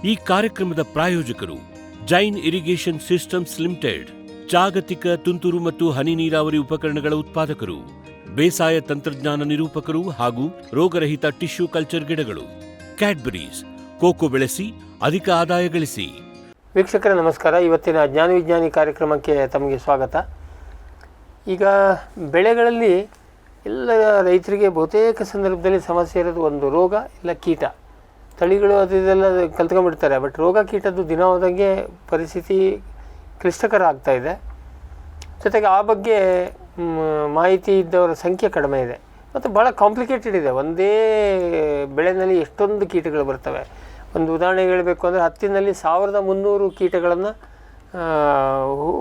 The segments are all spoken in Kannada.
ಈ ಕಾರ್ಯಕ್ರಮದ ಪ್ರಾಯೋಜಕರು ಜೈನ್ ಇರಿಗೇಷನ್ ಸಿಸ್ಟಮ್ಸ್ ಲಿಮಿಟೆಡ್, ಜಾಗತಿಕ ತುಂತುರು ಮತ್ತು ಹನಿ ನೀರಾವರಿ ಉಪಕರಣಗಳ ಉತ್ಪಾದಕರು, ಬೇಸಾಯ ತಂತ್ರಜ್ಞಾನ ನಿರೂಪಕರು ಹಾಗೂ ರೋಗರಹಿತ ಟಿಶ್ಯೂ ಕಲ್ಚರ್ ಗಿಡಗಳು. ಕ್ಯಾಡ್ಬರೀಸ್, ಕೋಕೋ ಬೆಳೆಸಿ ಅಧಿಕ ಆದಾಯ ಗಳಿಸಿ. ವೀಕ್ಷಕರೇ ನಮಸ್ಕಾರ. ಇವತ್ತಿನ ಜ್ಞಾನ ವಿಜ್ಞಾನಿ ಕಾರ್ಯಕ್ರಮಕ್ಕೆ ತಮಗೆ ಸ್ವಾಗತ. ಈಗ ಬೆಳೆಗಳಲ್ಲಿ ಎಲ್ಲ ರೈತರಿಗೆ ಬಹುತೇಕ ಸಂದರ್ಭದಲ್ಲಿ ಸಮಸ್ಯೆ ಇರೋದು ಒಂದು ರೋಗ ಇಲ್ಲ ಕೀಟ. ತಳಿಗಳು ಅದೆಲ್ಲ ಕಲ್ತ್ಕೊಂಡ್ಬಿಡ್ತಾರೆ, ಬಟ್ ರೋಗ ಕೀಟದ್ದು ದಿನ ಹೋದಂಗೆ ಪರಿಸ್ಥಿತಿ ಕ್ಲಿಷ್ಟಕರ ಆಗ್ತಾಯಿದೆ. ಜೊತೆಗೆ ಆ ಬಗ್ಗೆ ಮಾಹಿತಿ ಇದ್ದವರ ಸಂಖ್ಯೆ ಕಡಿಮೆ ಇದೆ ಮತ್ತು ಭಾಳ ಕಾಂಪ್ಲಿಕೇಟೆಡ್ ಇದೆ. ಒಂದೇ ಬೆಳೆಯಲ್ಲಿ ಎಷ್ಟೊಂದು ಕೀಟಗಳು ಬರ್ತವೆ. ಒಂದು ಉದಾಹರಣೆ ಹೇಳಬೇಕು ಅಂದರೆ ಹತ್ತಿನಲ್ಲಿ 1300 ಕೀಟಗಳನ್ನು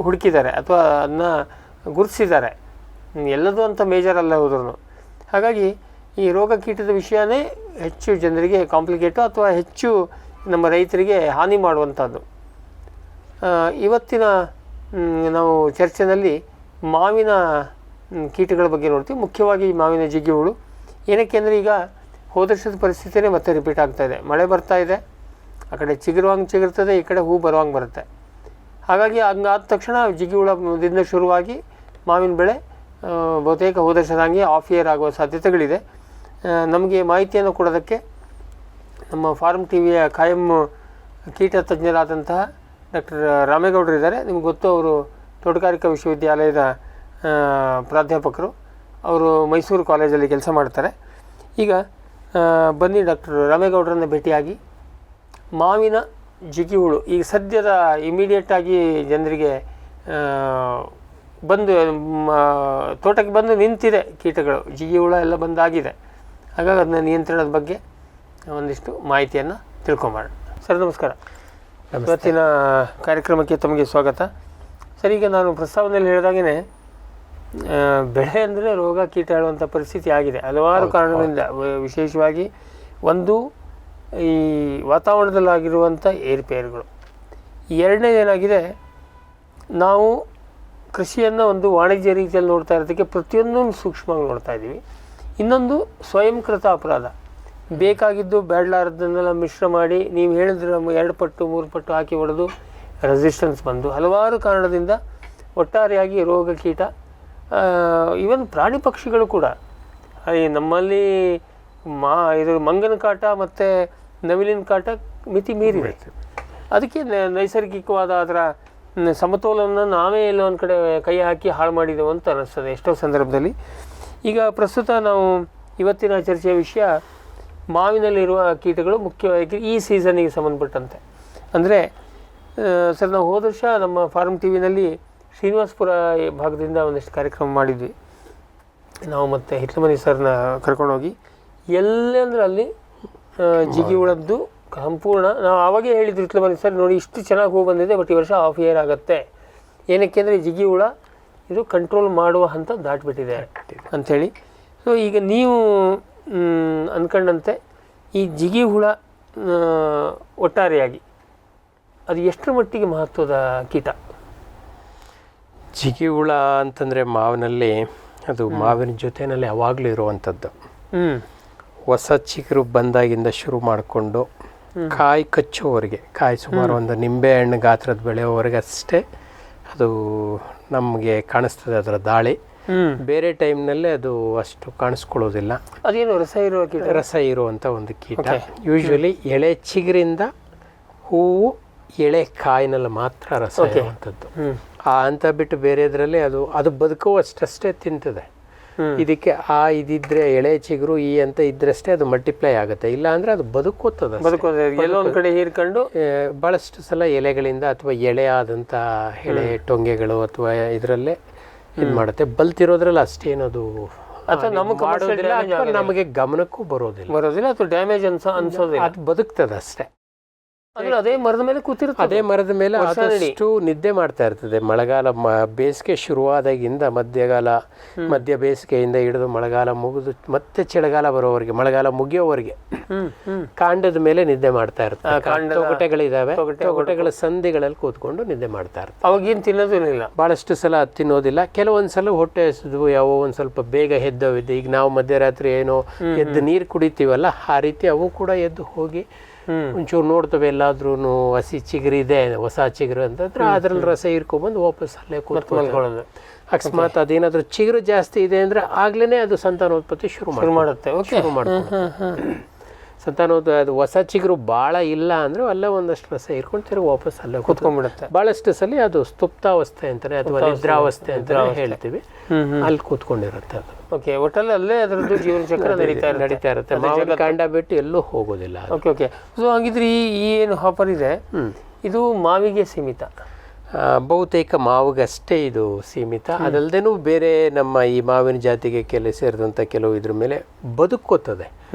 ಹುಡುಕಿದ್ದಾರೆ ಅಥವಾ ಅದನ್ನ ಗುರುತಿಸಿದ್ದಾರೆ. ಎಲ್ಲದೂ ಅಂತ ಮೇಜರ್ ಅಲ್ಲ ಹೋದ್ರೂ. ಹಾಗಾಗಿ ಈ ರೋಗ ಕೀಟದ ವಿಷಯನೇ ಹೆಚ್ಚು ಜನರಿಗೆ ಕಾಂಪ್ಲಿಕೇಟು ಅಥವಾ ಹೆಚ್ಚು ನಮ್ಮ ರೈತರಿಗೆ ಹಾನಿ ಮಾಡುವಂಥದ್ದು. ಇವತ್ತಿನ ನಾವು ಚರ್ಚೆಯಲ್ಲಿ ಮಾವಿನ ಕೀಟಗಳ ಬಗ್ಗೆ ನೋಡ್ತೀವಿ. ಮುಖ್ಯವಾಗಿ ಮಾವಿನ ಜಿಗಿ ಹುಳು. ಏನಕ್ಕೆ ಅಂದರೆ ಈಗ ಹೋದ ವರ್ಷದ ಪರಿಸ್ಥಿತಿಯೇ ಮತ್ತೆ ರಿಪೀಟ್ ಆಗ್ತಾಯಿದೆ. ಮಳೆ ಬರ್ತಾಯಿದೆ, ಆ ಕಡೆ ಚಿಗುರುವಂಗೆ ಚಿಗುರ್ತದೆ, ಈ ಕಡೆ ಹೂ ಬರುವಂಗೆ ಬರುತ್ತೆ. ಹಾಗಾಗಿ ಹಂಗಾದ ತಕ್ಷಣ ಜಿಗಿ ಹುಳದಿಂದ ಶುರುವಾಗಿ ಮಾವಿನ ಬೆಳೆ ಬಹುತೇಕ ಹೋದ ವರ್ಷದಂಗೆ ಆಫ್ ಇಯರ್ ಆಗುವ ಸಾಧ್ಯತೆಗಳಿದೆ. ನಮಗೆ ಮಾಹಿತಿಯನ್ನು ಕೊಡೋದಕ್ಕೆ ನಮ್ಮ ಫಾರ್ಮ್ ಟಿವಿಯ ಕಾಯಂ ಕೀಟ ತಜ್ಞರಾದಂತಹ ಡಾಕ್ಟರ್ ರಾಮೇಗೌಡರು ಇದ್ದಾರೆ. ನಿಮ್ಗೆ ಗೊತ್ತು, ಅವರು ತೋಟಗಾರಿಕಾ ವಿಶ್ವವಿದ್ಯಾಲಯದ ಪ್ರಾಧ್ಯಾಪಕರು. ಅವರು ಮೈಸೂರು ಕಾಲೇಜಲ್ಲಿ ಕೆಲಸ ಮಾಡ್ತಾರೆ. ಈಗ ಬನ್ನಿ ಡಾಕ್ಟರ್ ರಾಮೇಗೌಡರನ್ನು ಭೇಟಿಯಾಗಿ ಮಾವಿನ ಜಿಗಿ ಹುಳು ಈಗ ಸದ್ಯದ ಇಮಿಡಿಯೇಟಾಗಿ ಜನರಿಗೆ ಬಂದು ತೋಟಕ್ಕೆ ಬಂದು ನಿಂತಿದೆ ಕೀಟಗಳು, ಜಿಗಿ ಹುಳ ಎಲ್ಲ ಬಂದಾಗಿದೆ. ಹಾಗಾಗಿ ಅದನ್ನ ನಿಯಂತ್ರಣದ ಬಗ್ಗೆ ಒಂದಿಷ್ಟು ಮಾಹಿತಿಯನ್ನು ತಿಳ್ಕೊಂಬೋಣ. ಸರ್ ನಮಸ್ಕಾರ. ಇವತ್ತಿನ ಕಾರ್ಯಕ್ರಮಕ್ಕೆ ತಮಗೆ ಸ್ವಾಗತ. ಸರ್, ಈಗ ನಾನು ಪ್ರಸ್ತಾವನೆಯಲ್ಲಿ ಹೇಳಿದಾಗೇ ಬೆಳೆ ಅಂದರೆ ರೋಗ ಕೀಟ ಹೇಳುವಂಥ ಪರಿಸ್ಥಿತಿ ಆಗಿದೆ ಹಲವಾರು ಕಾರಣಗಳಿಂದ. ವಿಶೇಷವಾಗಿ ಒಂದು ಈ ವಾತಾವರಣದಲ್ಲಾಗಿರುವಂಥ ಏರುಪೇರುಗಳು. ಎರಡನೇದೇನಾಗಿದೆ, ನಾವು ಕೃಷಿಯನ್ನು ಒಂದು ವಾಣಿಜ್ಯ ರೀತಿಯಲ್ಲಿ ನೋಡ್ತಾ ಇರೋದಕ್ಕೆ ಪ್ರತಿಯೊಂದನ್ನು ಸೂಕ್ಷ್ಮವಾಗಿ ನೋಡ್ತಾ ಇದ್ದೀವಿ. ಇನ್ನೊಂದು ಸ್ವಯಂಕೃತ ಅಪರಾಧ. ಬೇಕಾಗಿದ್ದು ಬೇಡಲಾರದನ್ನೆಲ್ಲ ಮಿಶ್ರ ಮಾಡಿ ನೀವು ಹೇಳಿದ್ರೆ 2 ಪಟ್ಟು 3 ಪಟ್ಟು ಹಾಕಿ ಹೊಡೆದು ರೆಸಿಸ್ಟೆನ್ಸ್ ಬಂದು ಹಲವಾರು ಕಾರಣದಿಂದ ಒಟ್ಟಾರೆಯಾಗಿ ರೋಗ ಕೀಟ, ಈವನ್ ಪ್ರಾಣಿ ಪಕ್ಷಿಗಳು ಕೂಡ ನಮ್ಮಲ್ಲಿ ಇದು ಮಂಗನ ಕಾಟ ಮತ್ತು ನವಿಲಿನ ಕಾಟ ಮಿತಿ ಮೀರಿದೆ. ಅದಕ್ಕೆ ನೈಸರ್ಗಿಕವಾದ ಅದರ ಸಮತೋಲನ ನಾವೇ ಎಲ್ಲೋ ಒಂದು ಕಡೆ ಕೈ ಹಾಕಿ ಹಾಳು ಮಾಡಿದೆವು ಅಂತ ಅನ್ನಿಸ್ತದೆ ಎಷ್ಟೋ ಸಂದರ್ಭದಲ್ಲಿ. ಈಗ ಪ್ರಸ್ತುತ ನಾವು ಇವತ್ತಿನ ಚರ್ಚೆಯ ವಿಷಯ ಮಾವಿನಲ್ಲಿರುವ ಕೀಟಗಳು, ಮುಖ್ಯವಾಗಿ ಈ ಸೀಸನ್ನಿಗೆ ಸಂಬಂಧಪಟ್ಟಂತೆ. ಅಂದರೆ ಸರ್, ನಾವು ಹೋದ ವರ್ಷ ನಮ್ಮ ಫಾರ್ಮ್ ಟಿ ವಿನಲ್ಲಿ ಶ್ರೀನಿವಾಸಪುರ ಭಾಗದಿಂದ ಒಂದಿಷ್ಟು ಕಾರ್ಯಕ್ರಮ ಮಾಡಿದ್ವಿ ನಾವು. ಮತ್ತು ಹಿತ್ಲಮನಿ ಸರ್ನ ಕರ್ಕೊಂಡೋಗಿ ಎಲ್ಲೇ ಅಂದರೆ ಅಲ್ಲಿ ಜಿಗಿ ಹುಳದ್ದು ಸಂಪೂರ್ಣ ನಾವು ಆವಾಗೇ ಹೇಳಿದ್ರು, ಹಿತ್ಲಮನಿ ಸರ್ ನೋಡಿ ಇಷ್ಟು ಚೆನ್ನಾಗಿ ಹೂ ಬಂದಿದೆ, ಬಟ್ ಈ ವರ್ಷ ಆಫ್ ಇಯರ್ ಆಗುತ್ತೆ. ಏನಕ್ಕೆ ಅಂದರೆ ಜಿಗಿ ಹುಳ ಇದು ಕಂಟ್ರೋಲ್ ಮಾಡುವ ಹಂತ ದಾಟಿಬಿಟ್ಟಿದೆ ಅಂಥೇಳಿ. ಸೊ ಈಗ ನೀವು ಅಂದ್ಕೊಂಡಂತೆ ಈ ಜಿಗಿ ಹುಳ ಒಟ್ಟಾರೆಯಾಗಿ ಅದು ಎಷ್ಟರ ಮಟ್ಟಿಗೆ ಮಹತ್ವದ ಕೀಟ? ಜಿಗಿ ಹುಳ ಅಂತಂದರೆ ಮಾವಿನಲ್ಲಿ ಅದು ಮಾವಿನ ಜೊತೆಯಲ್ಲಿ ಯಾವಾಗಲೂ ಇರುವಂಥದ್ದು. ಹೊಸ ಚಿಗುರು ಬಂದಾಗಿಂದ ಶುರು ಮಾಡಿಕೊಂಡು ಕಾಯಿ ಕಚ್ಚೋವರೆಗೆ, ಕಾಯಿ ಸುಮಾರು ಒಂದು ನಿಂಬೆ ಹಣ್ಣು ಗಾತ್ರದ ಬೆಳೆಯೋವರೆಗೆ ಅಷ್ಟೇ ಅದು ನಮಗೆ ಕಾಣಿಸ್ತದೆ ಅದರ ದಾಳಿ. ಬೇರೆ ಟೈಮ್ನಲ್ಲೇ ಅದು ಅಷ್ಟು ಕಾಣಿಸ್ಕೊಳ್ಳೋದಿಲ್ಲ. ಅದೇನು ರಸ ಇರುವ ಕೀಟ? ರಸ ಇರುವಂಥ ಒಂದು ಕೀಟ. ಯೂಶ್ವಲಿ ಎಳೆ ಚಿಗುರಿಂದ ಹೂವು ಎಳೆ ಕಾಯಿನಲ್ಲಿ ಮಾತ್ರ ರಸ ಇರುವಂಥದ್ದು. ಅಂತ ಬಿಟ್ಟು ಬೇರೆದ್ರಲ್ಲಿ ಅದು ಬದುಕುವಷ್ಟೇ ತಿಂತದೆ. ಇದಕ್ಕೆ ಇದಿದ್ರೆ ಎಳೆ ಚಿಗುರು ಅಂತ ಇದ್ರಷ್ಟೇ ಅದು ಮಲ್ಟಿಪ್ಲೈ ಆಗುತ್ತೆ. ಇಲ್ಲ ಅಂದರೆ ಅದು ಬದುಕೋತದೆ. ಎಲ್ಲೋ ಒಂದು ಕಡೆ ಹೀರ್ಕೊಂಡು ಭಾಳಷ್ಟು ಸಲ ಎಲೆಗಳಿಂದ ಅಥವಾ ಎಳೆಯಾದಂಥ ಎಳೆ ಟೊಂಗೆಗಳು ಅಥವಾ ಇದರಲ್ಲೇ ಇದು ಮಾಡುತ್ತೆ. ಬಲ್ತಿರೋದ್ರಲ್ಲಿ ಅಷ್ಟೇನದು ನಮಗೆ ಗಮನಕ್ಕೂ ಬರೋದಿಲ್ಲ ಅಥವಾ ಡ್ಯಾಮೇಜ್ ಅನ್ಸೋದಿಲ್ಲ. ಅದು ಬದುಕ್ತದೆ ಅಷ್ಟೇ. ಅದೇ ಮರದ ಮೇಲೆ ಕೂತಿರುತ್ತೆ. ಅದೇ ಮರದ ಮೇಲೆ ಆದಷ್ಟು ನಿದ್ದೆ ಮಾಡ್ತಾ ಇರ್ತದೆ. ಮಳೆಗಾಲ ಬೇಸಿಗೆ ಶುರುವಾದಾಗಿಂದ ಮಧ್ಯ ಬೇಸಿಗೆಯಿಂದ ಹಿಡಿದು ಮಳೆಗಾಲ ಮುಗಿದು ಮತ್ತೆ ಚಳಿಗಾಲ ಬರೋವರೆಗೆ, ಮಳೆಗಾಲ ಮುಗಿಯೋವರೆಗೆ ಕಾಂಡದ ಮೇಲೆ ನಿದ್ದೆ ಮಾಡ್ತಾ ಇರ್ತದೆ. ತೊಗಟೆಗಳಿದಾವೆ, ತೊಗಟೆಗಳ ಸಂಧಿಗಳಲ್ಲಿ ಕೂತ್ಕೊಂಡು ನಿದ್ದೆ ಮಾಡ್ತಾ ಇರ್ತದೆ. ಅವಾಗೇನು ತಿನ್ನೋದಿಲ್ಲ, ಭಾಳಷ್ಟು ಸಲ ತಿನ್ನೋದಿಲ್ಲ. ಕೆಲವೊಂದು ಸಲ ಹೊಟ್ಟೆ ಹಸಿದ್ವು, ಯಾವ ಒಂದು ಸ್ವಲ್ಪ ಬೇಗ ಎದ್ದವಿದ್ದು. ಈಗ ನಾವು ಮಧ್ಯರಾತ್ರಿ ಏನೋ ಎದ್ದು ನೀರು ಕುಡಿತೀವಲ್ಲ, ಆ ರೀತಿ ಅವು ಕೂಡ ಎದ್ದು ಹೋಗಿ ಒಂಚೂರು ನೋಡ್ತವೆ ಎಲ್ಲಾದ್ರೂ ಹಸಿ ಚಿಗುರಿದೆ, ಹೊಸ ಚಿಗುರು ಅಂತಂದ್ರೆ ಅದ್ರಲ್ಲಿ ರಸ ಹೀರ್ಕೊಂಡ್ಬಂದು ವಾಪಸ್ ಅಲ್ಲೇ ಕೂತ್ಕೊಳ್ಳೋದು. ಅಕಸ್ಮಾತ್ ಅದೇನಾದ್ರೂ ಚಿಗುರು ಜಾಸ್ತಿ ಇದೆ ಅಂದ್ರೆ ಆಗ್ಲೇ ಅದು ಸಂತಾನೋತ್ಪತ್ತಿ ಶುರು ಮಾಡುತ್ತೆ. ಶುರು ಮಾಡ್ಕೊಂಡು ಸಂತಾನೋದ ಅದು ಹೊಸ ಚಿಗುರು ಭಾಳ ಇಲ್ಲ ಅಂದರೆ ಅಲ್ಲೇ ಒಂದಷ್ಟು ರಸ ಹೀರ್ಕೊಂಡು ತಿರುಗಿ ವಾಪಸ್ ಅಲ್ಲೇ ಕೂತ್ಕೊಂಡ್ಬಿಡುತ್ತೆ. ಭಾಳಷ್ಟು ಸಲ ಅದು ಸ್ತುಪ್ತಾವಸ್ಥೆ ಅಂತಾನೆ ಅಥವಾ ನಿದ್ರಾವಸ್ಥೆ ಅಂತ ಹೇಳ್ತೀವಿ, ಅಲ್ಲಿ ಕೂತ್ಕೊಂಡಿರುತ್ತೆ ಅದು. ಓಕೆ, ಒಟ್ಟಲ್ಲಿ ಅಲ್ಲೇ ಅದರದ್ದು ಜೀವನ ಚಕ್ರ ನಡೀತಾ ಇರುತ್ತೆ. ಮಾವಿನ ಕಾಂಡ ಬಿಟ್ಟು ಎಲ್ಲೂ ಹೋಗೋದಿಲ್ಲ. Okay okay. ಸೊ ಹಾಗಿದ್ರೆ ಈ ಏನು ಹಾಪರ್ ಇದೆ ಇದು ಮಾವಿಗೆ ಸೀಮಿತ? ಬಹುತೇಕ ಮಾವಿಗಷ್ಟೇ ಇದು ಸೀಮಿತ. ಅದಲ್ಲದೇನೂ ಬೇರೆ ನಮ್ಮ ಈ ಮಾವಿನ ಜಾತಿಗೆ ಸೇರಿದಂಥ ಕೆಲವು ಇದ್ರ ಮೇಲೆ ಬದುಕೋತದೆ,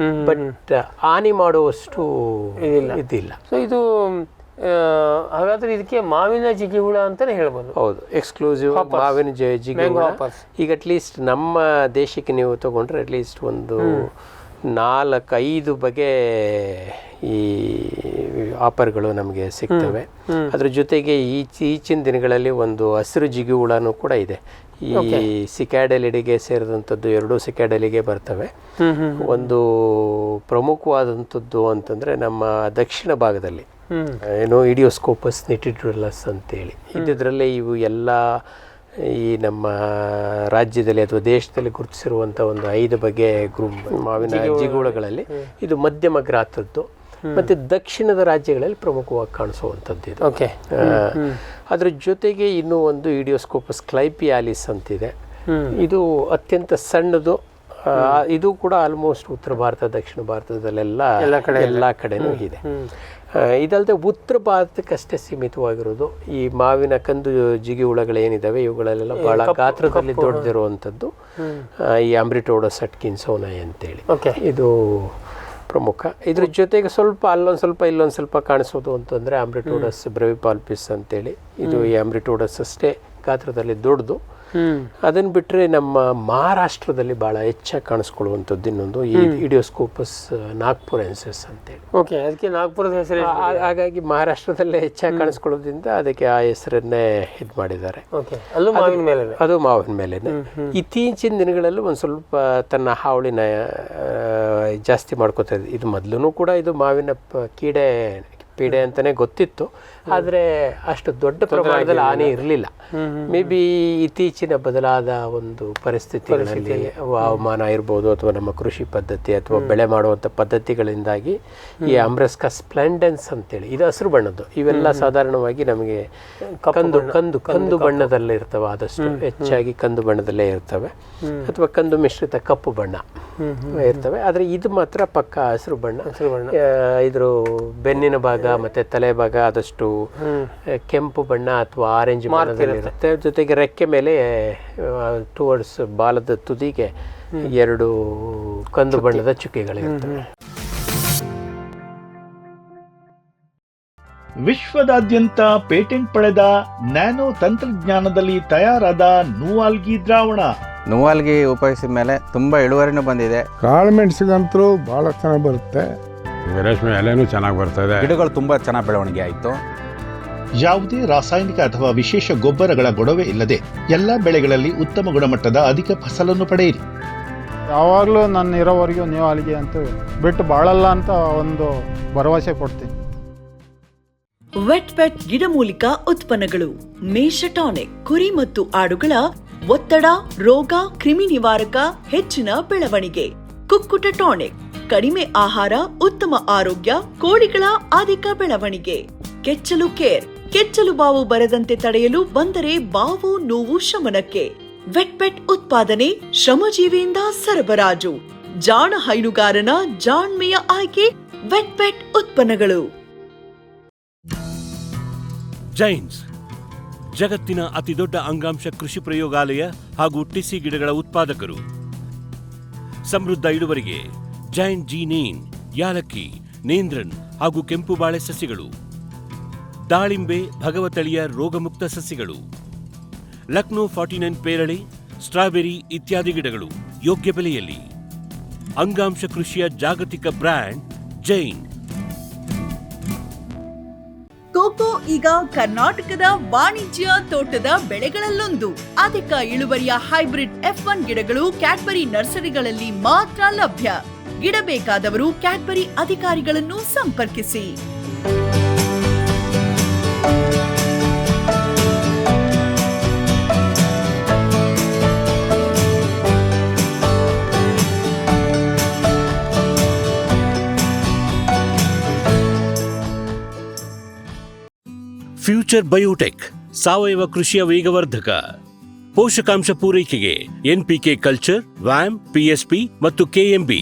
ಬಟ್ ಹಾನಿ ಮಾಡುವಷ್ಟು ಇದಿಲ್ಲ. ಸೊ ಇದು ಹಾಗಾದ್ರೆ ಇದಕ್ಕೆ ಮಾವಿನ ಜಿಗಿಹುಳ ಅಂತಾನೆ ಹೇಳ್ಬೋದು. ಹೌದು, ಎಕ್ಸ್ಕ್ಲೂಸಿವ್ ಮಾವಿನ ಜಿಗಿಹುಳ. ಈಗ ಅಟ್ಲೀಸ್ಟ್ ನಮ್ಮ ದೇಶಕ್ಕೆ ನೀವು ತಗೊಂಡ್ರೆ ಅಟ್ಲೀಸ್ಟ್ ಒಂದು 4-5 ಬಗೆ ಈ ಆಫರ್ಗಳು ನಮಗೆ ಸಿಗ್ತವೆ. ಅದ್ರ ಜೊತೆಗೆ ಈಚಿನ ದಿನಗಳಲ್ಲಿ ಒಂದು ಹಸಿರು ಜಿಗಿಹುಳನೂ ಕೂಡ ಇದೆ. ಈ ಸಿಕ್ಯಾಡೆಲಿಡಿಗೆ ಸೇರಿದಂಥದ್ದು 2 ಸಿಕ್ಯಾಡೆಲಿಗೆ ಬರ್ತವೆ. ಒಂದು ಪ್ರಮುಖವಾದಂಥದ್ದು ಅಂತಂದರೆ ನಮ್ಮ ದಕ್ಷಿಣ ಭಾಗದಲ್ಲಿ ಏನೋ ಇಡಿಯೋಸ್ಕೋಪಸ್ ನಿಟಿಡ್ಯುಲಸ್ ಅಂತೇಳಿ ಇದರಲ್ಲಿ ಇವು ಎಲ್ಲ ಈ ನಮ್ಮ ರಾಜ್ಯದಲ್ಲಿ ಅಥವಾ ದೇಶದಲ್ಲಿ ಗುರುತಿಸಿರುವಂಥ ಒಂದು 5 ಬಗೆ ಮಾವಿನ ಜಿಗುಳಗಳಲ್ಲಿ ಇದು ಮಧ್ಯಮ ಗಾತ್ರದ್ದು ಮತ್ತು ದಕ್ಷಿಣದ ರಾಜ್ಯಗಳಲ್ಲಿ ಪ್ರಮುಖವಾಗಿ ಕಾಣಿಸುವಂಥದ್ದು ಇದು. ಓಕೆ. ಅದ್ರ ಜೊತೆಗೆ ಇನ್ನೂ ಒಂದು ಇಡಿಯೋಸ್ಕೋಪಸ್ ಕ್ಲೈಪಿಯಾಲಿಸ್ ಅಂತಿದೆ. ಇದು ಅತ್ಯಂತ ಸಣ್ಣದು. ಇದು ಕೂಡ ಆಲ್ಮೋಸ್ಟ್ ಉತ್ತರ ಭಾರತ, ದಕ್ಷಿಣ ಭಾರತದಲ್ಲೆಲ್ಲ ಎಲ್ಲ ಕಡೆನೂ ಇದೆ. ಇದಲ್ಲದೆ ಉತ್ತರ ಭಾರತಕ್ಕಷ್ಟೇ ಸೀಮಿತವಾಗಿರೋದು ಈ ಮಾವಿನ ಕಂದು ಜಿಗಿಹುಳಗಳೇನಿದ್ದಾವೆ ಇವುಗಳಲ್ಲೆಲ್ಲ ಬಹಳ ಗಾತ್ರದಲ್ಲಿ ದೊಡ್ಡದಿರುವಂಥದ್ದು ಈ ಆಂಬ್ರಿಟೋಡಸ್ ಅಟ್ಕಿನ್ಸೋನೈ ಅಂತೇಳಿ ಇದು ಪ್ರಮುಖ. ಇದ್ರ ಜೊತೆಗೆ ಸ್ವಲ್ಪ ಅಲ್ಲೊಂದು ಸ್ವಲ್ಪ ಇಲ್ಲೊಂದು ಸ್ವಲ್ಪ ಕಾಣಿಸೋದು ಅಂತಂದರೆ ಆಂಬ್ರಿಟೋಡಸ್ ಬ್ರೆವಿಪಾಲ್ಪಿಸ್ ಅಂತೇಳಿ ಇದು ಈ ಆಂಬ್ರಿಟೋಡಸ್ ಅಷ್ಟೇ ಗಾತ್ರದಲ್ಲಿ ದೊಡ್ಡದು. ಅದನ್ನು ಬಿಟ್ಟರೆ ನಮ್ಮ ಮಹಾರಾಷ್ಟ್ರದಲ್ಲಿ ಭಾಳ ಹೆಚ್ಚಾಗಿ ಕಾಣಿಸ್ಕೊಳ್ಳುವಂಥದ್ದು ಇನ್ನೊಂದು ಈ ಇಡಿಯೋಸ್ಕೋಪಸ್ ನಾಗ್ಪುರೆನ್ಸಿಸ್ ಅಂತೇಳಿ. ಓಕೆ, ಅದಕ್ಕೆ ನಾಗ್ಪುರದ ಹೆಸರು. ಹಾಗಾಗಿ ಮಹಾರಾಷ್ಟ್ರದಲ್ಲೇ ಹೆಚ್ಚಾಗಿ ಕಾಣಿಸ್ಕೊಳ್ಳೋದ್ರಿಂದ ಅದಕ್ಕೆ ಆ ಹೆಸರನ್ನೇ ಇದು ಮಾಡಿದ್ದಾರೆ. ಅದು ಮಾವಿನ ಮೇಲೆ. ಇತ್ತೀಚಿನ ದಿನಗಳಲ್ಲೂ ಒಂದು ಸ್ವಲ್ಪ ತನ್ನ ಹಾವಳಿನ ಜಾಸ್ತಿ ಮಾಡ್ಕೋತಾ ಇದೆ. ಇದು ಮೊದಲು ಕೂಡ ಇದು ಮಾವಿನ ಪೀಡೆ ಅಂತಲೇ ಗೊತ್ತಿತ್ತು, ಆದರೆ ಅಷ್ಟು ದೊಡ್ಡ ಪ್ರಮಾಣದಲ್ಲಿ ಹಾನಿ ಇರಲಿಲ್ಲ. ಮೇ ಬಿ ಇತ್ತೀಚಿನ ಬದಲಾದ ಒಂದು ಪರಿಸ್ಥಿತಿಗಳಲ್ಲಿ ಹವಾಮಾನ ಇರ್ಬೋದು ಅಥವಾ ನಮ್ಮ ಕೃಷಿ ಪದ್ಧತಿ ಅಥವಾ ಬೆಳೆ ಮಾಡುವಂಥ ಪದ್ಧತಿಗಳಿಂದಾಗಿ ಈ ಅಂಬ್ರಸ್ಕಾ ಸ್ಪ್ಲೆಂಡೆನ್ಸ್ ಅಂತೇಳಿ ಇದು ಹಸಿರು ಬಣ್ಣದ್ದು ಇವೆಲ್ಲ ಸಾಧಾರಣವಾಗಿ ನಮಗೆ ಕಂದು ಬಣ್ಣದಲ್ಲೇ ಇರ್ತವೆ. ಆದಷ್ಟು ಹೆಚ್ಚಾಗಿ ಕಂದು ಬಣ್ಣದಲ್ಲೇ ಇರ್ತವೆ ಅಥವಾ ಕಂದು ಮಿಶ್ರಿತ ಕಪ್ಪು ಬಣ್ಣ ಇರ್ತವೆ. ಆದರೆ ಇದು ಮಾತ್ರ ಪಕ್ಕ ಹಸಿರು ಬಣ್ಣ. ಇದ್ರ ಬೆನ್ನಿನ ಭಾಗ ಮತ್ತೆ ತಲೆ ಭಾಗ ಆದಷ್ಟು ಕೆಂಪು ಬಣ್ಣ ಅಥವಾ ಆರೆಂಜ್ ಬಣ್ಣದಲ್ಲಿರುತ್ತೆ. ಜೊತೆಗೆ ರೆಕ್ಕೆ ಮೇಲೆ ಟುವರ್ಡ್ಸ್ ಬಾಲದ ತುದಿಗೆ 2 ಕಂದು ಬಣ್ಣದ ಚುಕ್ಕೆಗಳಿರ್ತವೆ. ವಿಶ್ವದಾದ್ಯಂತ ಪೇಟೆಂಟ್ ಪಡೆದ ನ್ಯಾನೋ ತಂತ್ರಜ್ಞಾನದಲ್ಲಿ ತಯಾರಾದ ನೂವಾಲ್ಗಿ ದ್ರಾವಣ. ನೂವಾಲ್ಗಿ ಉಪಯೋಗಿಸಿದ ಮೇಲೆ ತುಂಬಾ ಇಳುವರಿನೂ ಬಂದಿದೆ. ಕಾಳು ಮೆಣಸಿಗಂತೂ ಬಹಳ ಚೆನ್ನಾಗಿ ಬರುತ್ತೆ. ರೇಷ್ಮೆ ಎಲೆನೂ ಚೆನ್ನಾಗಿ ಬರ್ತದೆ. ಗಿಡಗಳು ತುಂಬಾ ಚೆನ್ನಾಗಿ ಬೆಳವಣಿಗೆ ಆಯಿತು. ಯಾವುದೇ ರಾಸಾಯನಿಕ ಅಥವಾ ವಿಶೇಷ ಗೊಬ್ಬರಗಳ ಗೊಡವೆ ಇಲ್ಲದೆ ಎಲ್ಲ ಬೆಳೆಗಳಲ್ಲಿ ಉತ್ತಮ ಗುಣಮಟ್ಟದ ಅಧಿಕ ಫಸಲನ್ನು ಪಡೆಯಿರಿ. ಯಾವಾಗಲೂ ನನ್ನ ಇರೋವರೆಗೂ ನೀವು ಅಲ್ಲಿಗೆ ಅಂತ ಬಿಟ್ಟು ಬಾಳಲ್ಲ ಅಂತ ಒಂದು ಭರವಸೆ ಕೊಡ್ತೀನಿ. ವೆಟ್ ಗಿಡಮೂಲಿಕಾ ಉತ್ಪನ್ನಗಳು. ಮೇಷ ಟಾನಿಕ್ ಕುರಿ ಮತ್ತು ಆಡುಗಳ ಒತ್ತಡ, ರೋಗ, ಕ್ರಿಮಿ ನಿವಾರಕ, ಹೆಚ್ಚಿನ ಬೆಳವಣಿಗೆ. ಕುಕ್ಕುಟ ಟಾನಿಕ್ ಕಡಿಮೆ ಆಹಾರ, ಉತ್ತಮ ಆರೋಗ್ಯ, ಕೋಳಿಗಳ ಅಧಿಕ ಬೆಳವಣಿಗೆ. ಕೆಚ್ಚಲು ಕೇರ್ ಕೆಚ್ಚಲು ಬಾವು ಬರದಂತೆ ತಡೆಯಲು, ಬಂದರೆ ಬಾವು ನೋವು ಶಮನಕ್ಕೆ. ವೆಟ್ ಉತ್ಪಾದನೆ ಶ್ರಮಜೀವಿಯಿಂದ ಸರಬರಾಜು. ಜಾಣ ಹೈನುಗಾರನ ಜಾಣ್ಮೆಯ ಆಯ್ಕೆ ವೆಟ್ ಉತ್ಪನ್ನಗಳು. ಜೈನ್ಸ್ ಜಗತ್ತಿನ ಅತಿದೊಡ್ಡ ಅಂಗಾಂಶ ಕೃಷಿ ಪ್ರಯೋಗಾಲಯ ಹಾಗೂ ಟಿಸಿ ಗಿಡಗಳ ಉತ್ಪಾದಕರು. ಸಮೃದ್ಧ ಇಳುವರಿಗೆ ಜೈನ್ ಜೀನೇನ್, ಯಾಲಕ್ಕಿ, ನೇಂದ್ರನ್ ಹಾಗೂ ಕೆಂಪು ಬಾಳೆ ಸಸಿಗಳು, ದಾಳಿಂಬೆ, ಭಗವತಳಿಯ ರೋಗಮುಕ್ತ ಸಸಿಗಳು, ಲಕ್ನೋ 49 ಪೇರಳೆ, ಸ್ಟ್ರಾಬೆರಿ ಇತ್ಯಾದಿ ಗಿಡಗಳು ಯೋಗ್ಯ ಬೆಲೆಯಲ್ಲಿ. ಅಂಗಾಂಶ ಕೃಷಿಯ ಜಾಗತಿಕ ಬ್ರ್ಯಾಂಡ್ ಜೈನ್. ಕೋಕೋ ಈಗ ಕರ್ನಾಟಕದ ವಾಣಿಜ್ಯ ತೋಟದ ಬೆಳೆಗಳಲ್ಲೊಂದು. ಅಧಿಕ ಇಳುವರಿಯ ಹೈಬ್ರಿಡ್ F1 ಗಿಡಗಳು ಕ್ಯಾಡ್ಬರಿ ನರ್ಸರಿಗಳಲ್ಲಿ ಮಾತ್ರ ಲಭ್ಯ. ಇಡಬೇಕಾದವರು ಕ್ಯಾಡ್ಬರಿ ಅಧಿಕಾರಿಗಳನ್ನು ಸಂಪರ್ಕಿಸಿ. ಫ್ಯೂಚರ್ ಬಯೋಟೆಕ್ ಸಾವಯವ ಕೃಷಿಯ ವೇಗವರ್ಧಕ. ಪೋಷಕಾಂಶ ಪೂರೈಕೆಗೆ ಎನ್ಪಿಕೆ ಕಲ್ಚರ್, ವ್ಯಾಮ್, ಪಿಎಸ್ಪಿ ಮತ್ತು ಕೆಎಂಬಿ.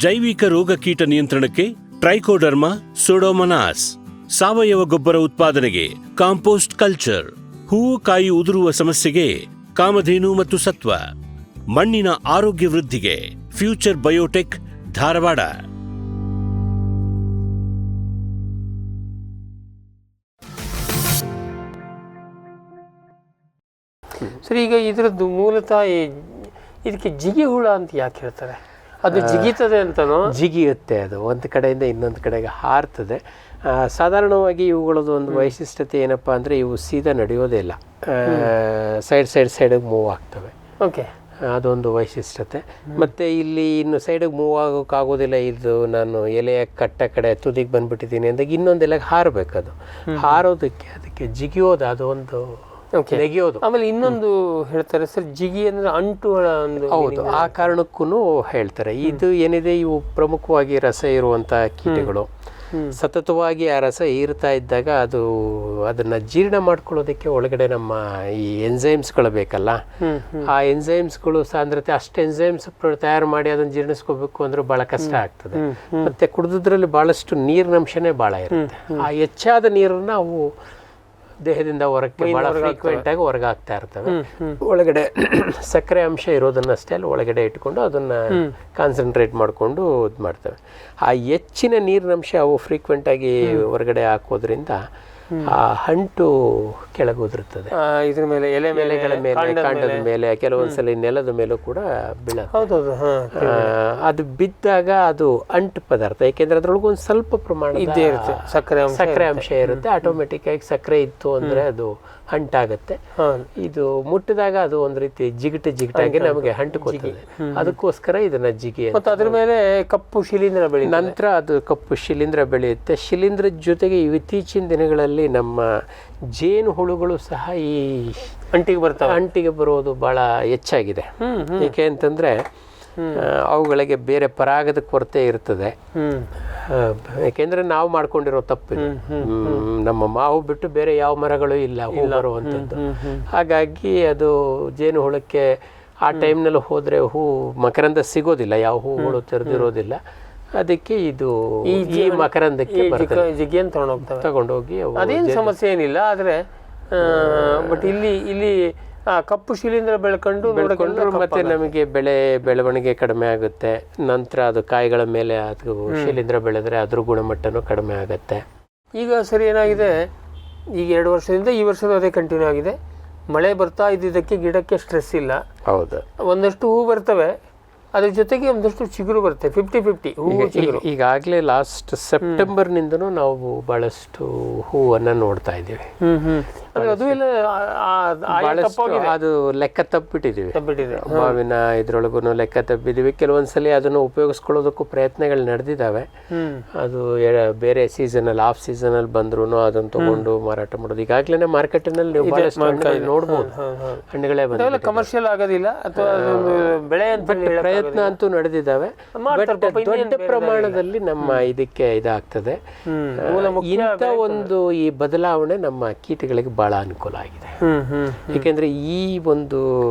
ಜೈವಿಕ ರೋಗ ಕೀಟ ನಿಯಂತ್ರಣಕ್ಕೆ ಟ್ರೈಕೋಡರ್ಮಾ, ಸೂಡೋಮನಾಸ್. ಸಾವಯವ ಗೊಬ್ಬರ ಉತ್ಪಾದನೆಗೆ ಕಾಂಪೋಸ್ಟ್ ಕಲ್ಚರ್. ಹೂವು ಕಾಯಿ ಉದುರುವ ಸಮಸ್ಯೆಗೆ ಕಾಮಧೇನು ಮತ್ತು ಸತ್ವ. ಮಣ್ಣಿನ ಆರೋಗ್ಯ ವೃದ್ಧಿಗೆ ಫ್ಯೂಚರ್ ಬಯೋಟೆಕ್, ಧಾರವಾಡ. ಸರಿ, ಈಗ ಇದರದ್ದು ಮೂಲತಃ ಇದಕ್ಕೆ ಜಿಗಿ ಹುಳ ಅಂತ ಯಾಕೆ ಹೇಳ್ತಾರೆ? ಅದು ಜಿಗಿತದೆ ಅಂತನೋ? ಜಿಗಿಯುತ್ತೆ, ಅದು ಒಂದು ಕಡೆಯಿಂದ ಇನ್ನೊಂದು ಕಡೆಗೆ ಹಾರ್ತದೆ. ಸಾಧಾರಣವಾಗಿ ಇವುಗಳದ್ದು ಒಂದು ವೈಶಿಷ್ಟ್ಯತೆ ಏನಪ್ಪ ಅಂದರೆ, ಇವು ಸೀದಾ ನಡೆಯೋದೇ ಇಲ್ಲ, ಸೈಡಿಗೆ ಮೂವ್ ಆಗ್ತವೆ. ಓಕೆ, ಅದೊಂದು ವೈಶಿಷ್ಟ್ಯತೆ. ಮತ್ತು ಇಲ್ಲಿ ಇನ್ನು ಸೈಡಿಗೆ ಮೂವ್ ಆಗೋಕ್ಕಾಗೋದಿಲ್ಲ, ಇದು ನಾನು ಎಲೆಯ ಕಟ್ಟ ಕಡೆ ತುದಿಗೆ ಬಂದುಬಿಟ್ಟಿದ್ದೀನಿ ಅಂದಾಗ ಇನ್ನೊಂದು ಎಲೆಗೆ ಹಾರಬೇಕು. ಅದು ಹಾರೋದಕ್ಕೆ ಅದಕ್ಕೆ ಜಿಗಿಯೋದು, ಅದು ಒಂದು ನೆಗೆಯೋದು. ಆಮೇಲೆ ಇನ್ನೊಂದು ಹೇಳ್ತಾರೆ ಸರ್, ಜಿಗಿ ಅಂದ್ರೆ ಅಂಟು ಒಂದು. ಹೌದು, ಆ ಕಾರಣಕ್ಕೂ ಹೇಳ್ತಾರೆ. ಇದು ಏನಿದೆ, ಇವು ಪ್ರಮುಖವಾಗಿ ರಸ ಇರುವಂಥ ಕೀಟಗಳು. ಸತತವಾಗಿ ಆ ರಸ ಹೀರ್ತಾ ಇದ್ದಾಗ ಅದನ್ನು ಜೀರ್ಣ ಮಾಡ್ಕೊಳ್ಳೋದಕ್ಕೆ ಒಳಗಡೆ ನಮ್ಮ ಈ ಎನ್ಸೈಮ್ಸ್ಗಳು ಬೇಕಲ್ಲ, ಆ ಎನ್ಸೈಮ್ಸ್ಗಳು ಸಾಂದ್ರತೆ ಅಷ್ಟು ಎನ್ಸೈಮ್ಸ್ ತಯಾರು ಮಾಡಿ ಅದನ್ನು ಜೀರ್ಣಿಸ್ಕೋಬೇಕು ಅಂದ್ರೆ ಭಾಳ ಕಷ್ಟ ಆಗ್ತದೆ. ಮತ್ತು ಕುಡಿದ್ರಲ್ಲಿ ಭಾಳಷ್ಟು ನೀರಿನಂಶನೇ ಭಾಳ ಇರುತ್ತೆ. ಆ ಹೆಚ್ಚಾದ ನೀರನ್ನು ಅವು ದೇಹದಿಂದ ಹೊರಕ್ಕೆ ಭಾಳ ಫ್ರೀಕ್ವೆಂಟ್ ಆಗಿ ಹೊರಗೆ ಆಗ್ತಾ ಇರ್ತವೆ. ಒಳಗಡೆ ಸಕ್ಕರೆ ಅಂಶ ಇರೋದನ್ನಷ್ಟೇ ಅಲ್ಲಿ ಒಳಗಡೆ ಇಟ್ಕೊಂಡು ಅದನ್ನು ಕಾನ್ಸಂಟ್ರೇಟ್ ಮಾಡಿಕೊಂಡು ಇದು ಮಾಡ್ತವೆ. ಆ ಹೆಚ್ಚಿನ ನೀರಿನಂಶ ಅವು ಫ್ರೀಕ್ವೆಂಟ್ ಆಗಿ ಹೊರಗಡೆ ಹಾಕೋದ್ರಿಂದ ಆ ಹಂಟು ಕೆಳಗೆ ಉದುರುತ್ತದೆ. ಇದ್ರ ಮೇಲೆ ಎಲೆಗಳ ಮೇಲೆ, ಕಾಂಡದ ಮೇಲೆ, ಕೆಲವೊಂದ್ಸಲ ನೆಲದ ಮೇಲೂ ಕೂಡ ಬೀಳುತ್ತೆ. ಅದು ಬಿದ್ದಾಗ ಅದು ಅಂಟು ಪದಾರ್ಥ, ಯಾಕೆಂದ್ರೆ ಅದ್ರೊಳಗೆ ಒಂದು ಸ್ವಲ್ಪ ಪ್ರಮಾಣದ ಸಕ್ಕರೆ ಅಂಶ ಇರುತ್ತೆ. ಆಟೋಮೆಟಿಕ್ ಆಗಿ ಸಕ್ಕರೆ ಇತ್ತು ಅಂದ್ರೆ ಅದು ಅಂಟಾಗತ್ತೆ. ಇದು ಮುಟ್ಟಿದಾಗ ಅದು ಒಂದು ರೀತಿ ಜಿಗಿಟಾಗಿ ನಮಗೆ ಅಂಟುಕೋತದೆ. ಅದಕ್ಕೋಸ್ಕರ ಇದನ್ನ ಜಿಗಿ. ಅದ್ರ ಮೇಲೆ ಕಪ್ಪು ಶಿಲೀಂಧ್ರ ಬೆಳೆಯುತ್ತೆ. ನಂತರ ಅದು ಕಪ್ಪು ಶಿಲೀಂಧ್ರ ಬೆಳೆಯುತ್ತೆ. ಶಿಲೀಂಧ್ರದ ಜೊತೆಗೆ ಇತ್ತೀಚಿನ ದಿನಗಳಲ್ಲಿ ನಮ್ಮ ಜೇನು ಹುಳುಗಳು ಸಹ ಈ ಅಂಟಿಗೆ ಬರೋದು ಬಹಳ ಹೆಚ್ಚಾಗಿದೆ. ಏಕೆ ಅಂತಂದ್ರೆ ಅವುಗಳಿಗೆ ಬೇರೆ ಪರಾಗದ ಕೊರತೆ ಇರ್ತದೆ. ಯಾಕೆಂದ್ರೆ ನಾವು ಮಾಡ್ಕೊಂಡಿರೋ ತಪ್ಪಿದೆ. ನಮ್ಮ ಮಾವು ಬಿಟ್ಟು ಬೇರೆ ಯಾವ ಮರಗಳು ಇಲ್ಲ ಹೂ ಬರುವಂಥದ್ದು. ಹಾಗಾಗಿ ಅದು ಜೇನು ಹುಳಕ್ಕೆ ಆ ಟೈಮ್ನಲ್ಲಿ ಹೋದ್ರೆ ಹೂ ಮಕರಂದ ಸಿಗೋದಿಲ್ಲ, ಯಾವ ಹೂಗಳು ತೆರೆದಿರೋದಿಲ್ಲ. ಅದಕ್ಕೆ ಇದು ಈ ಮಕರಂದಕ್ಕೆ ಜಿಗಿಯನ್ನು ತಗೊಂಡೋಗಿ ಅದೇನು ಸಮಸ್ಯೆ ಏನಿಲ್ಲ. ಆದರೆ ಬಟ್ ಇಲ್ಲಿ ಕಪ್ಪು ಶಿಲೀಂಧ್ರ ಬೆಳ್ಕೊಂಡು ಮತ್ತೆ ನಮಗೆ ಬೆಳವಣಿಗೆ ಕಡಿಮೆ ಆಗುತ್ತೆ. ನಂತರ ಅದು ಕಾಯಿಗಳ ಮೇಲೆ ಅದು ಶಿಲೀಂಧ್ರ ಬೆಳೆದ್ರೆ ಅದ್ರ ಗುಣಮಟ್ಟನೂ ಕಡಿಮೆ ಆಗುತ್ತೆ. ಈಗ ಸರಿ ಏನಾಗಿದೆ, ಈಗ 2 ವರ್ಷದಿಂದ ಈ ವರ್ಷದ ಅದೇ ಕಂಟಿನ್ಯೂ ಆಗಿದೆ. ಮಳೆ ಬರ್ತಾ ಇದ್ದಿದ್ದಕ್ಕೆ ಗಿಡಕ್ಕೆ ಸ್ಟ್ರೆಸ್ ಇಲ್ಲ. ಹೌದು, ಒಂದಷ್ಟು ಹೂ ಬರ್ತವೆ, ಅದ್ರ ಜೊತೆಗೆ ಒಂದಷ್ಟು ಚಿಗುರು ಬರುತ್ತೆ. 50-50 ಹೂವು ಚಿಗುರು. ಈಗಾಗಲೇ ಲಾಸ್ಟ್ ಸೆಪ್ಟೆಂಬರ್ನಿಂದನೂ ನಾವು ಬಹಳಷ್ಟು ಹೂವನ್ನು ನೋಡ್ತಾ ಇದ್ದೀವಿ. ಅದು ಎಲ್ಲ ಅದು ಲೆಕ್ಕ ತಪ್ಪಿಟ್ಟಿದ್ದೀವಿ. ಮಾವಿನ ಇದ್ರೊಳಗೂ ಲೆಕ್ಕ ತಪ್ಪಿದ್ದೀವಿ. ಕೆಲವೊಂದ್ಸಲಿ ಅದನ್ನು ಉಪಯೋಗಿಸ್ಕೊಳ್ಳೋದಕ್ಕೂ ಪ್ರಯತ್ನಗಳು ನಡೆದಿದ್ದಾವೆ. ಅದು ಬೇರೆ ಸೀಸನಲ್ಲಿ, ಆಫ್ ಸೀಸನಲ್ಲಿ ಬಂದ್ರು ಅದನ್ನು ತಗೊಂಡು ಮಾರಾಟ ಮಾಡೋದು. ಈಗಾಗಲೇ ಮಾರ್ಕೆಟ್ನಲ್ಲಿ ನೋಡ್ಬೋದು ಹಣ್ಣುಗಳೇ ಬಂದ. ಕಮರ್ಷಿಯಲ್ ಆಗೋದಿಲ್ಲ ಅಥವಾ ಬೆಳೆ ಪ್ರಯತ್ನ ಅಂತೂ ನಡೆದಿದ್ದಾವೆ. ದೊಡ್ಡ ಪ್ರಮಾಣದಲ್ಲಿ ನಮ್ಮ ಇದಕ್ಕೆ ಇದಾಗ್ತದೆ. ಇಂಥ ಒಂದು ಈ ಬದಲಾವಣೆ ನಮ್ಮ ಕೀಟಗಳಿಗೆ ಬಹಳ ಅನುಕೂಲ ಆಗಿದೆ. ಏಕೆಂದ್ರೆ ಈ ಒಂದು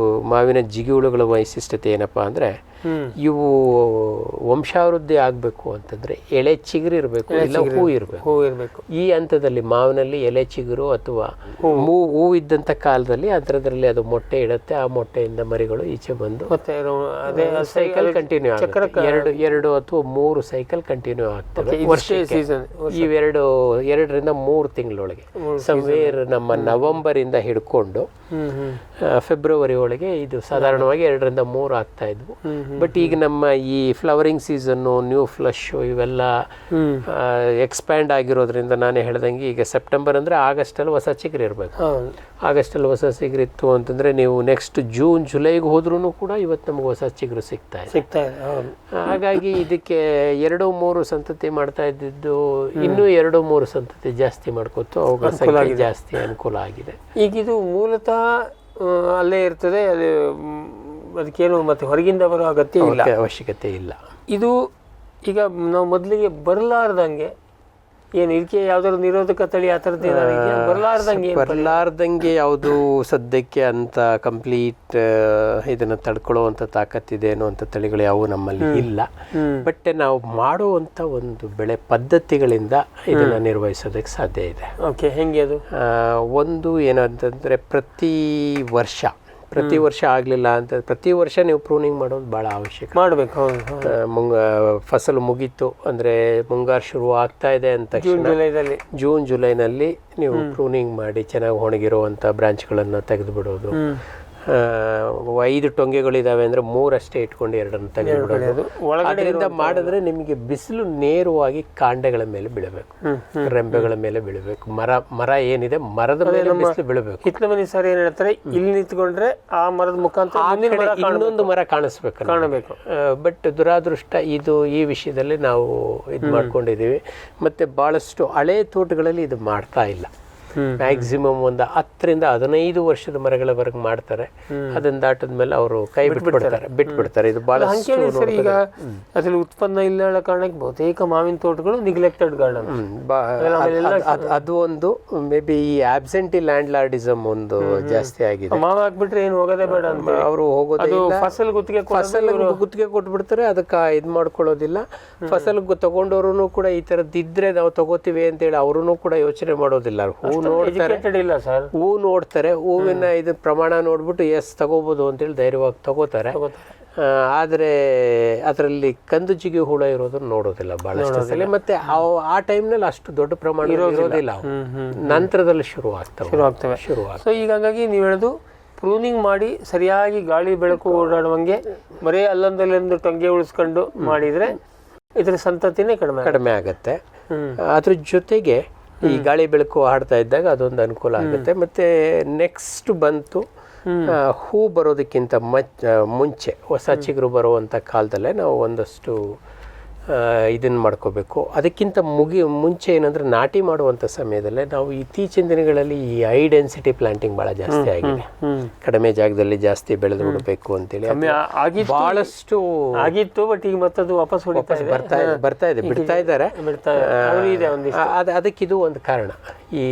ಮಾವಿನ ಜಿಗಿಹುಳುಗಳ ವೈಶಿಷ್ಟ್ಯತೆ ಏನಪ್ಪಾ ಅಂದ್ರೆ, ಇವು ವಂಶಾವೃದ್ಧಿ ಆಗಬೇಕು ಅಂತಂದ್ರೆ ಎಳೆ ಚಿಗುರು ಇರಬೇಕು, ಇಲ್ಲ ಹೂ ಇರಬೇಕು. ಈ ಹಂತದಲ್ಲಿ ಮಾವಿನಲ್ಲಿ ಎಲೆ ಚಿಗುರು ಅಥವಾ ಹೂ ಇದ್ದಂಥ ಕಾಲದಲ್ಲಿ ಅದರಲ್ಲಿ ಅದು ಮೊಟ್ಟೆ ಇಡುತ್ತೆ. ಆ ಮೊಟ್ಟೆಯಿಂದ ಮರಿಗಳು ಈಚೆ ಬಂದು ಅದೇ ಸೈಕಲ್ ಕಂಟಿನ್ಯೂ ಆಗುತ್ತೆ. 2 ಅಥವಾ 3 ಸೈಕಲ್ ಕಂಟಿನ್ಯೂ ಆಗ್ತವೆ ವರ್ಷಕ್ಕೆ. ಇವೆರಡು 2 ರಿಂದ 3 ತಿಂಗಳೊಳಗೆ, ಸಮ್ವೇರ್ ನಮ್ಮ ನವೆಂಬರ್ ಇಂದ ಹಿಡ್ಕೊಂಡು ಫೆಬ್ರವರಿ ಒಳಗೆ ಇದು ಸಾಧಾರಣವಾಗಿ 2 ರಿಂದ 3 ಆಗ್ತಾ ಇದ್ವು. ಬಟ್ ಈಗ ನಮ್ಮ ಈ ಫ್ಲವರಿಂಗ್ ಸೀಸನ್ನು, ನ್ಯೂ ಫ್ಲಶು ಇವೆಲ್ಲ ಎಕ್ಸ್ಪ್ಯಾಂಡ್ ಆಗಿರೋದ್ರಿಂದ ನಾನೇ ಹೇಳ್ದಂಗೆ ಈಗ ಸೆಪ್ಟೆಂಬರ್ ಅಂದರೆ ಆಗಸ್ಟಲ್ಲಿ ಹೊಸ ಚಿಗುರು ಇರಬೇಕು. ಆಗಸ್ಟಲ್ಲಿ ಹೊಸ ಚಿಗುರಿತ್ತು ಅಂತಂದರೆ ನೀವು ನೆಕ್ಸ್ಟ್ ಜೂನ್ ಜುಲೈಗೆ ಹೋದ್ರೂ ಕೂಡ ಇವತ್ತು ನಮಗೆ ಹೊಸ ಚಿಗುರು ಸಿಗ್ತಾ ಇದೆ. ಹಾಗಾಗಿ ಇದಕ್ಕೆ 2-3 ಸಂತತಿ ಮಾಡ್ತಾ ಇದ್ದಿದ್ದು ಇನ್ನೂ 2-3 ಸಂತತಿ ಜಾಸ್ತಿ ಮಾಡ್ಕೊತು, ಅವುಗಳ ಸಂಖ್ಯೆ ಜಾಸ್ತಿ ಅನುಕೂಲ ಆಗಿದೆ. ಈಗ ಇದು ಮೂಲತಃ ಅಲ್ಲೇ ಇರ್ತದೆ, ಅದು ಅದಕ್ಕೇನು ಮತ್ತೆ ಹೊರಗಿಂದ ಬರೋ ಅಗತ್ಯ ಇಲ್ಲ, ಅವಶ್ಯಕತೆ ಇಲ್ಲ. ಇದು ಈಗ ನಾವು ಮೊದಲಿಗೆ ಬರಲಾರ್ದಂಗೆ ಏನು ಇದಕ್ಕೆ ಯಾವ್ದಾದ್ರು ನಿರೋಧಕ ತಳಿ ಆ ಥರದ್ದು ಬರಲಾರ್ದಂಗೆ ಯಾವುದು ಸದ್ಯಕ್ಕೆ ಅಂತ ಕಂಪ್ಲೀಟ್ ಇದನ್ನು ತಡ್ಕೊಳ್ಳುವಂಥ ತಾಕತ್ತಿದೆ ಅನ್ನುವಂಥ ತಳಿಗಳು ಯಾವುವು ನಮ್ಮಲ್ಲಿ ಇಲ್ಲ. ಬಟ್ ನಾವು ಮಾಡುವಂಥ ಒಂದು ಬೆಳೆ ಪದ್ಧತಿಗಳಿಂದ ಇದನ್ನು ನಿರ್ವಹಿಸೋದಕ್ಕೆ ಸಾಧ್ಯ ಇದೆ. ಓಕೆ, ಹೆಂಗೆ ಅದು? ಒಂದು ಏನಂತಂದರೆ ಪ್ರತಿ ವರ್ಷ ಆಗಲಿಲ್ಲ ಅಂತ ಪ್ರತಿ ವರ್ಷ ನೀವು ಪ್ರೂನಿಂಗ್ ಮಾಡೋದು ಭಾಳ ಅವಶ್ಯಕ. ಮಾಡಬೇಕು. ಫಸಲು ಮುಗೀತು ಅಂದರೆ ಮುಂಗಾರು ಶುರು ಆಗ್ತಾ ಇದೆ ಅಂತ ಜೂನ್ ಜುಲೈನಲ್ಲಿ ನೀವು ಪ್ರೂನಿಂಗ್ ಮಾಡಿ ಚೆನ್ನಾಗಿ ಒಣಗಿರುವಂಥ ಬ್ರಾಂಚ್ಗಳನ್ನು ತೆಗೆದು ಬಿಡೋದು. 5 ಟೊಂಗೆಗಳಿದಾವೆ ಅಂದರೆ 3 ಅಷ್ಟೇ ಇಟ್ಕೊಂಡು 2 ತೆಗೆದುಬಿಡೋದು. ಅದರಿಂದ ಮಾಡಿದ್ರೆ ನಿಮಗೆ ಬಿಸಿಲು ನೇರವಾಗಿ ಕಾಂಡಗಳ ಮೇಲೆ ಬೀಳಬೇಕು, ರೆಂಬೆಗಳ ಮೇಲೆ ಬೀಳಬೇಕು. ಮರ ಏನಿದೆ ಮರದ ಮೇಲೆ ಬಿಸಿಲು ಬೀಳಬೇಕು. ಹಿತ್ಲಮನಿ ಸರ್ ಏನು ಹೇಳ್ತಾರೆ, ಇಲ್ಲಿ ನಿಂತ್ಕೊಂಡ್ರೆ ಆ ಮರದ ಮುಖಾಂತರ ಇನ್ನೊಂದು ಮರ ಕಾಣಬೇಕು. ಬಟ್ ದುರಾದೃಷ್ಟ ಇದು ಈ ವಿಷಯದಲ್ಲಿ ನಾವು ಇದು ಮಾಡ್ಕೊಂಡಿದ್ದೀವಿ. ಮತ್ತು ಭಾಳಷ್ಟು ಹಳೆ ತೋಟಗಳಲ್ಲಿ ಇದು ಮಾಡ್ತಾ ಇಲ್ಲ. ಮ್ಯಾಕ್ಸಿಮಮ್ ಒಂದು 10ರಿಂದ 15 ವರ್ಷದ ಮರಗಳವರೆಗೆ ಮಾಡ್ತಾರೆ. ಅದನ್ನ ದಾಟದ ಮೇಲೆ ಅವರು ಕೈ ಬಿಟ್ಬಿಡ್ತಾರೆ. ಇದು ಬಹಳ ಈಗ ಅದ್ರಲ್ಲಿ ಉತ್ಪನ್ನ ಇಲ್ಲ ಕಾರಣಕ್ಕೆ ಬಹುತೇಕ ಮಾವಿನ ತೋಟಗಳು ನಿಗ್ಲೆಕ್ಟೆಡ್ ಗಾರ್ಡನ್. ಅದು ಒಂದು ಮೇ ಬಿ ಈ ಆಬ್ಸೆಂಟಿ ಲ್ಯಾಂಡ್ ಲಾರ್ಡಿಸಮ್ ಒಂದು ಜಾಸ್ತಿ ಆಗಿದೆ. ಮಾವು ಹಾಕ್ಬಿಟ್ರೆ ಏನು ಹೋಗೋದೇ ಬೇಡ ಅಂತ ಅವರು ಹೋಗೋದು, ಫಸಲ್ ಗುತ್ತಿಗೆ ಕೊಟ್ಬಿಡ್ತಾರೆ, ಅದಕ್ಕೆ ಇದು ಮಾಡ್ಕೊಳ್ಳೋದಿಲ್ಲ. ಫಸಲ್ ತಗೊಂಡವರು ಕೂಡ ಈ ಥರದ್ದು ಇದ್ರೆ ನಾವು ತಗೋತೀವಿ ಅಂತೇಳಿ ಅವರು ಕೂಡ ಯೋಚನೆ ಮಾಡೋದಿಲ್ಲ. ಹೂ ನೋಡ್ತಾರೆ, ಹೂವಿನ ಇದು ಪ್ರಮಾಣ ನೋಡ್ಬಿಟ್ಟು ತಗೋಬಹುದು ಅಂತೇಳಿ ಧೈರ್ಯವಾಗಿ ತಗೋತಾರೆ. ಆದರೆ ಅದರಲ್ಲಿ ಕಂದು ಜಿಗಿ ಹುಳ ಇರೋದನ್ನ ನೋಡೋದಿಲ್ಲ ಬಹಳಷ್ಟು ಸಲ. ಮತ್ತೆ ಆ ಟೈಮ್ನಲ್ಲಿ ಅಷ್ಟು ದೊಡ್ಡ ಪ್ರಮಾಣ ಇರೋದಿಲ್ಲ, ನಂತರದಲ್ಲಿ ಶುರು ಆಗ್ತವೆ. ಸೊ ಈಗ ಹಾಗಾಗಿ ನೀವು ಹೇಳೋದು ಪ್ರೂನಿಂಗ್ ಮಾಡಿ ಸರಿಯಾಗಿ ಗಾಳಿ ಬೆಳಕು ಓಡಾಡುವಂಗೆ ಬರೀ ಅಲ್ಲೊಂದಲ್ಲೊಂದು ಟೊಂಗೆ ಉಳಿಸ್ಕೊಂಡು ಮಾಡಿದ್ರೆ ಇದರ ಸಂತತಿನೇ ಕಡಿಮೆ ಆಗತ್ತೆ. ಅದ್ರ ಜೊತೆಗೆ ಈ ಗಾಳಿ ಬೆಳಕು ಆಡ್ತಾ ಇದ್ದಾಗ ಅದೊಂದು ಅನುಕೂಲ ಆಗುತ್ತೆ. ಮತ್ತು ನೆಕ್ಸ್ಟ್ ಬಂತು ಹೂ ಬರೋದಕ್ಕಿಂತ ಮುಂಚೆ ಹೊಸ ಚಿಗುರು ಬರುವಂಥ ಕಾಲದಲ್ಲೇ ನಾವು ಒಂದಷ್ಟು ಇದನ್ನು ಮಾಡ್ಕೋಬೇಕು. ಅದಕ್ಕಿಂತ ಮುಂಚೆ ಏನಂದರೆ ನಾಟಿ ಮಾಡುವಂಥ ಸಮಯದಲ್ಲೇ ನಾವು ಇತ್ತೀಚಿನ ದಿನಗಳಲ್ಲಿ ಈ ಹೈ ಡೆನ್ಸಿಟಿ ಪ್ಲಾಂಟಿಂಗ್ ಭಾಳ ಜಾಸ್ತಿ ಆಗಿದೆ. ಕಡಿಮೆ ಜಾಗದಲ್ಲಿ ಜಾಸ್ತಿ ಬೆಳೆದು ಬಿಡಬೇಕು ಅಂತೇಳಿ ಭಾಳಷ್ಟು ಆಗಿತ್ತು. ಬಟ್ ಈಗ ಮತ್ತದು ವಾಪಸ್ ಬರ್ತಾ ಇದೆ, ಬಿಡ್ತಾ ಇದ್ದಾರೆ. ಅದಕ್ಕಿದು ಒಂದು ಕಾರಣ. ಈ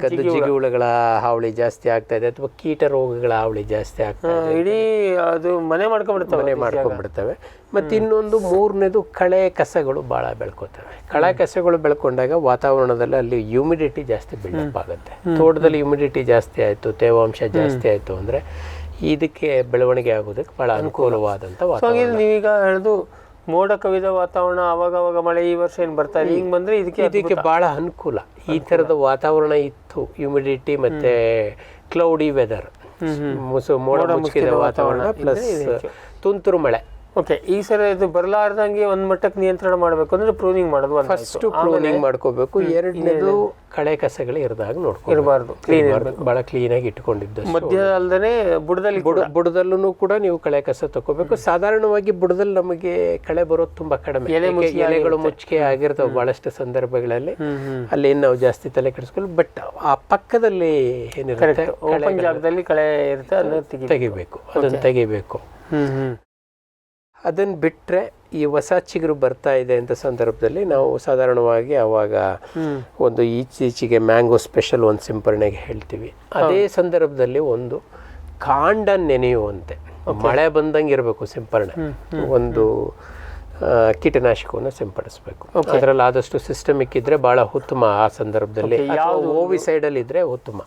ಕದ್ದು ಜಿಗಿ ಹುಳಗಳ ಹಾವಳಿ ಜಾಸ್ತಿ ಆಗ್ತಾ ಇದೆ, ಅಥವಾ ಕೀಟ ರೋಗಗಳ ಹಾವಳಿ ಜಾಸ್ತಿ ಆಗ್ತಾ ಇದೆ. ಇಡೀ ಅದು ಮನೆ ಮಾಡ್ಕೊಂಡ್ಬಿಡ್ತವೆ. ಮತ್ತು ಇನ್ನೊಂದು 3ನೇದು ಕಳೆ ಕಸಗಳು ಭಾಳ ಬೆಳ್ಕೋತವೆ. ಕಳೆ ಕಸಗಳು ಬೆಳ್ಕೊಂಡಾಗ ವಾತಾವರಣದಲ್ಲಿ ಅಲ್ಲಿ ಹ್ಯೂಮಿಡಿಟಿ ಜಾಸ್ತಿ ಬಿಲ್ಡಪ್ ಆಗುತ್ತೆ. ತೋಟದಲ್ಲಿ ಹ್ಯೂಮಿಡಿಟಿ ಜಾಸ್ತಿ ಆಯಿತು, ತೇವಾಂಶ ಜಾಸ್ತಿ ಆಯಿತು ಅಂದರೆ ಇದಕ್ಕೆ ಬೆಳವಣಿಗೆ ಆಗೋದಕ್ಕೆ ಭಾಳ ಅನುಕೂಲವಾದಂಥ ವಾತಾವರಣ. ನೀವೀಗ ಹೇಳೋದು ಮೋಡ ಕವಿದ ವಾತಾವರಣ, ಅವಾಗ ಮಳೆ ಈ ವರ್ಷ ಏನು ಬರ್ತಾ ಇದೆ, ಹಿಂಗೆ ಬಂದರೆ ಇದಕ್ಕೆ ಭಾಳ ಅನುಕೂಲ. ಈ ಥರದ ವಾತಾವರಣ ಇತ್ತು, ಹ್ಯೂಮಿಡಿಟಿ ಮತ್ತು ಕ್ಲೌಡಿ ವೆದರ್, ಮೋಡ ಮುಚ್ಚಿದ ವಾತಾವರಣ ಪ್ಲಸ್ ತುಂತುರು ಮಳೆ. ಓಕೆ, ಈ ಸರಿ ಇದು ಬರಲಾರ್ದಂಗೆ ಒಂದು ಮಟ್ಟಕ್ಕೆ ನಿಯಂತ್ರಣ ಮಾಡಬೇಕು ಅಂದರೆ ಪ್ರೂನಿಂಗ್ ಮಾಡೋದು. ಫಸ್ಟ್ ಪ್ರೂನಿಂಗ್ ಮಾಡ್ಕೋಬೇಕು. 2ನೇದು ಕಳೆ ಕಸಗಳು ಇರದಾಗ ಇರಬಾರ್ದು, ಭಾಳ ಕ್ಲೀನಾಗಿ ಇಟ್ಕೊಂಡಿದ್ದು. ಮಧ್ಯ ಅಲ್ಲದೆ ಬುಡದಲ್ಲೂ ಕೂಡ ನೀವು ಕಳೆ ಕಸ ತಗೋಬೇಕು. ಸಾಧಾರಣವಾಗಿ ಬುಡದಲ್ಲಿ ನಮಗೆ ಕಳೆ ಬರೋದು ತುಂಬಾ ಕಡಿಮೆ. ಎಲೆಗಳು ಮುಚ್ಚಿಗೆ ಆಗಿರ್ತವೆ ಭಾಳಷ್ಟು ಸಂದರ್ಭಗಳಲ್ಲಿ, ಅಲ್ಲಿ ಏನು ನಾವು ಜಾಸ್ತಿ ತಲೆ ಕೆಡಿಸ್ಕೊಳ್ಳಿ. ಬಟ್ ಆ ಪಕ್ಕದಲ್ಲಿ ಏನಿರುತ್ತೆ ಜಾಗದಲ್ಲಿ ಕಳೆ ಇರುತ್ತೆ, ಅದನ್ನ ತೆಗಿಬೇಕು. ಅದನ್ನು ಬಿಟ್ಟರೆ ಈ ಹೊಸ ಚಿಗುರು ಬರ್ತಾ ಇದೆ ಅಂತ ಸಂದರ್ಭದಲ್ಲಿ ನಾವು ಸಾಧಾರಣವಾಗಿ ಆವಾಗ ಒಂದು ಈಚೀಚೆಗೆ ಮ್ಯಾಂಗೋ ಸ್ಪೆಷಲ್ ಒಂದು ಸಿಂಪರಣೆಗೆ ಹೇಳ್ತೀವಿ. ಅದೇ ಸಂದರ್ಭದಲ್ಲಿ ಒಂದು ಕಾಂಡ ನೆನೆಯುವಂತೆ ಮಳೆ ಬಂದಂಗೆ ಇರಬೇಕು ಸಿಂಪರಣೆ. ಒಂದು ಕೀಟನಾಶಕವನ್ನು ಸಿಂಪಡಿಸಬೇಕು. ಅದರಲ್ಲಿ ಆದಷ್ಟು ಸಿಸ್ಟಮಿಕ್ ಇದ್ರೆ ಭಾಳ ಉತ್ತಮ. ಆ ಸಂದರ್ಭದಲ್ಲಿ ಓವಿಸೈಡಲ್ಲಿ ಇದ್ರೆ ಉತ್ತಮ.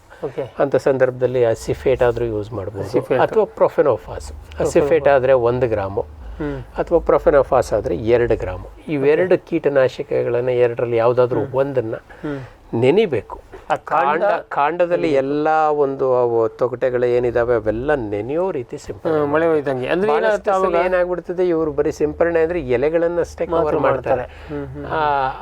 ಅಂತ ಸಂದರ್ಭದಲ್ಲಿ ಅಸಿಫೇಟ್ ಆದರೂ ಯೂಸ್ ಮಾಡ್ಬೋದು, ಅಥವಾ ಪ್ರೊಫೆನೋಫಾಸ್. ಅಸಿಫೇಟ್ ಆದರೆ 1 ಗ್ರಾಮು ಅಥವಾ ಪ್ರೊಫೆನೋಫಾಸ್ ಆದರೆ 2 ಗ್ರಾಮು. ಇವೆರಡು ಕೀಟನಾಶಕಗಳನ್ನು 2ರಲ್ಲಿ ಯಾವುದಾದ್ರೂ ಒಂದನ್ನು ನೆನಿಬೇಕು. ಆ ಕಾಂಡ ಕಾಂಡದಲ್ಲಿ ಎಲ್ಲ ಒಂದು ಅವು ತೊಗಟೆಗಳು ಏನಿದಾವೆ ಅವೆಲ್ಲ ನೆನೆಯೋ ರೀತಿ ಸಿಂಪರಣೆ ಮಳೆ ಹೋಯ್ತಂಗೆ ಅಂದ್ರೆ ಏನಾಗ್ಬಿಡ್ತದೆ, ಇವರು ಬರೀ ಸಿಂಪರಣೆ ಅಂದ್ರೆ ಎಲೆಗಳನ್ನಷ್ಟೇ ಕವರ್ ಮಾಡ್ತಾರೆ.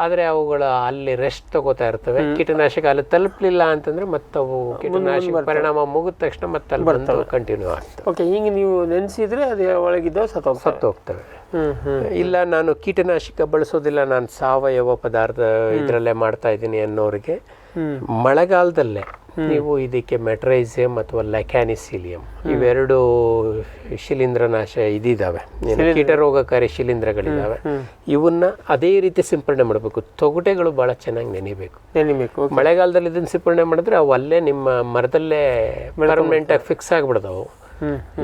ಆದ್ರೆ ಅವುಗಳು ಅಲ್ಲಿ ರೆಸ್ಟ್ ತಗೋತಾ ಇರ್ತವೆ. ಕೀಟನಾಶಕ ಅಲ್ಲಿ ತಲುಪಲಿಲ್ಲ ಅಂತಂದ್ರೆ ಮತ್ತೆ ಅವು ಕೀಟನಾಶಕ ಪರಿಣಾಮ ಮುಗಿದ ತಕ್ಷಣ ಮತ್ತೆ ಅಲ್ಲಿ ಬಂದು ಕಂಟಿನ್ಯೂ ಆಗ್ತವೆ. ಓಕೆ, ಹಿಂಗೆ ನೀವು ನೆನೆಸಿದ್ರೆ ಅದು ಒಳಗಿದ್ದವು ಸತ್ತು ಹೋಗ್ತವೆ. ಇಲ್ಲ ನಾನು ಕೀಟನಾಶಕ ಬಳಸೋದಿಲ್ಲ, ನಾನು ಸಾವಯವ ಪದಾರ್ಥ ಇದರಲ್ಲೇ ಮಾಡ್ತಾ ಇದ್ದೀನಿ ಅನ್ನೋರಿಗೆ ಮಳೆಗಾಲದಲ್ಲೇ ನೀವು ಇದಕ್ಕೆ ಮೆಟ್ರೈಸಿಯಂ ಅಥವಾ ಲೆಕ್ಯಾನಿಸಿಲಿಯಂ ಇವೆರಡು ಶಿಲೀಂಧ್ರನಾಶ ಇದಿದ್ದಾವೆ, ಕೀಟರೋಗಕಾರಿ ಶಿಲೀಂಧ್ರಗಳಿದ್ದಾವೆ. ಇವನ್ನ ಅದೇ ರೀತಿ ಸಿಂಪರಣೆ ಮಾಡಬೇಕು. ತೊಗಟೆಗಳು ಭಾಳ ಚೆನ್ನಾಗಿ ನೆನಿಬೇಕು. ಮಳೆಗಾಲದಲ್ಲಿ ಇದನ್ನ ಸಿಂಪರಣೆ ಮಾಡಿದ್ರೆ ಅವು ಅಲ್ಲೇ ನಿಮ್ಮ ಮರದಲ್ಲೇ ಪರ್ಮನೆಂಟಾಗಿ ಫಿಕ್ಸ್ ಆಗಿಬಿಡ್ತಾವು.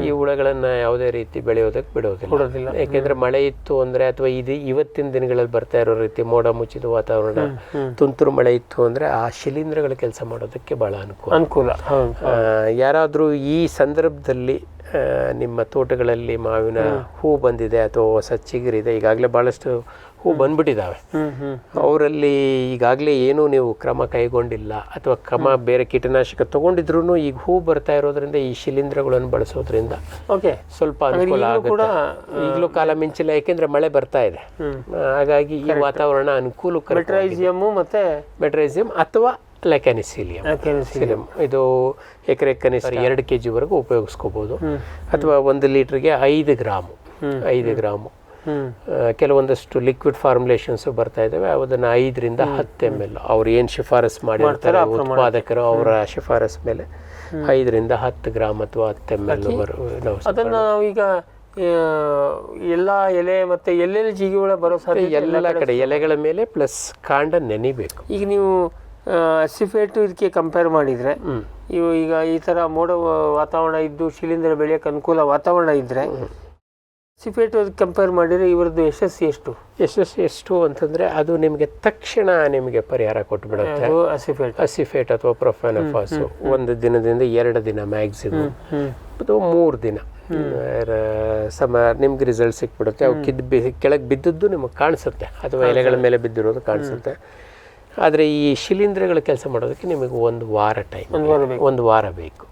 ಈ ಹುಳಗಳನ್ನ ಯಾವುದೇ ರೀತಿ ಬೆಳೆಯೋದಕ್ಕೆ ಬಿಡೋದಿಲ್ಲ. ಯಾಕೆಂದ್ರೆ ಮಳೆ ಇತ್ತು ಅಂದ್ರೆ ಅಥವಾ ಇವತ್ತಿನ ದಿನಗಳಲ್ಲಿ ಬರ್ತಾ ಇರೋ ರೀತಿ ಮೋಡ ಮುಚ್ಚಿದ ವಾತಾವರಣ, ತುಂತುರು ಮಳೆ ಇತ್ತು ಅಂದ್ರೆ ಆ ಶಿಲೀಂಧ್ರಗಳ ಕೆಲಸ ಮಾಡೋದಕ್ಕೆ ಬಹಳ ಅನುಕೂಲ. ಯಾರಾದ್ರೂ ಈ ಸಂದರ್ಭದಲ್ಲಿ ನಿಮ್ಮ ತೋಟಗಳಲ್ಲಿ ಮಾವಿನ ಹೂ ಬಂದಿದೆ ಅಥವಾ ಹೊಸ ಚಿಗುರಿದೆ, ಈಗಾಗಲೇ ಬಹಳಷ್ಟು ಹೂ ಬಂದ್ಬಿಟ್ಟಿದ್ದಾವೆ, ಅವರಲ್ಲಿ ಈಗಾಗಲೇ ಏನೂ ನೀವು ಕ್ರಮ ಕೈಗೊಂಡಿಲ್ಲ ಅಥವಾ ಕ್ರಮ ಬೇರೆ ಕೀಟನಾಶಕ ತಗೊಂಡಿದ್ರು ಈಗ ಹೂ ಬರ್ತಾ ಇರೋದ್ರಿಂದ ಈ ಶಿಲೀಂಧ್ರಗಳನ್ನು ಬಳಸೋದ್ರಿಂದ ಸ್ವಲ್ಪ ಅನುಕೂಲ ಆಗುತ್ತೆ. ಈಗಲೂ ಕಾಲ ಮಿಂಚಿಲ್ಲ, ಯಾಕೆಂದ್ರೆ ಮಳೆ ಬರ್ತಾ ಇದೆ. ಹಾಗಾಗಿ ಈ ವಾತಾವರಣ ಅನುಕೂಲಕರ. ಮೆಟ್ರೈಸಿಯಂ ಅಥವಾ ಲೆಕ್ಯಾನಿಸಿಲಿಯಂ ಇದು ಎಕರೆ ಕನಿಷ್ಠ 2 kg ಉಪಯೋಗಿಸ್ಕೋಬಹುದು. ಅಥವಾ 1 ಲೀಟರ್ಗೆ 5 ಗ್ರಾಮು. ಕೆಲವೊಂದಷ್ಟು ಲಿಕ್ವಿಡ್ ಫಾರ್ಮುಲೇಷನ್ಸ್ ಬರ್ತಾ ಇದ್ದಾವೆ, ಅದನ್ನ 5 ರಿಂದ 10 ml ಅವ್ರು ಏನು ಶಿಫಾರಸು ಮಾಡಿರ್ತಾರೆ ಉತ್ಪಾದಕರು, ಅವರ ಶಿಫಾರಸ್ ಮೇಲೆ 5 ರಿಂದ 10 ಗ್ರಾಮ್ ಅಥವಾ 10 ml ಅದನ್ನ ನಾವೀಗ ಎಲ್ಲ ಎಲೆ ಮತ್ತೆ ಎಲ್ಲೆಲ್ಲಿ ಜಿಗಿಹುಳ ಬರೋ ಸಾಧ್ಯ ಎಲ್ಲ ಕಡೆ ಎಲೆಗಳ ಮೇಲೆ ಪ್ಲಸ್ ಕಾಂಡ ನೆನಿಬೇಕು. ಈಗ ನೀವು ಅಸಿಫೇಟು ಇದಕ್ಕೆ ಕಂಪೇರ್ ಮಾಡಿದರೆ, ಈಗ ಈ ಥರ ಮೋಡ ವಾತಾವರಣ ಇದ್ದು ಶಿಲೀಂಧ್ರ ಬೆಳೆಯೋಕ್ಕೆ ಅನುಕೂಲ ವಾತಾವರಣ ಇದ್ದರೆ ಅಸಿಫೇಟು ಅದಕ್ಕೆ ಕಂಪೇರ್ ಮಾಡಿದರೆ ಇವರದ್ದು ಯಶಸ್ಸು ಎಷ್ಟು ಅಂತಂದರೆ ಅದು ನಿಮಗೆ ತಕ್ಷಣ ನಿಮಗೆ ಪರಿಹಾರ ಕೊಟ್ಟುಬಿಡುತ್ತೆ. ಅಸಿಫೇಟ್ ಅಥವಾ ಪ್ರೊಫೆನೋಫಾಸು 1 ದಿನದಿಂದ 2 ದಿನ ಮ್ಯಾಕ್ಸಿಮಮ್ ಅಥವಾ 3 ದಿನ ನಿಮ್ಗೆ ರಿಸಲ್ಟ್ ಸಿಕ್ಬಿಡುತ್ತೆ. ಅವು ಕೆಳಗೆ ಬಿದ್ದದ್ದು ನಿಮಗೆ ಕಾಣಿಸುತ್ತೆ ಅಥವಾ ಎಲೆಗಳ ಮೇಲೆ ಬಿದ್ದಿರೋದು ಕಾಣಿಸುತ್ತೆ. ಆದರೆ ಈ ಶಿಲೀಂಧ್ರಗಳ ಕೆಲಸ ಮಾಡೋದಕ್ಕೆ ನಿಮಗೆ 1 ವಾರ ಟೈಮ್, 1 ವಾರ ಬೇಕು.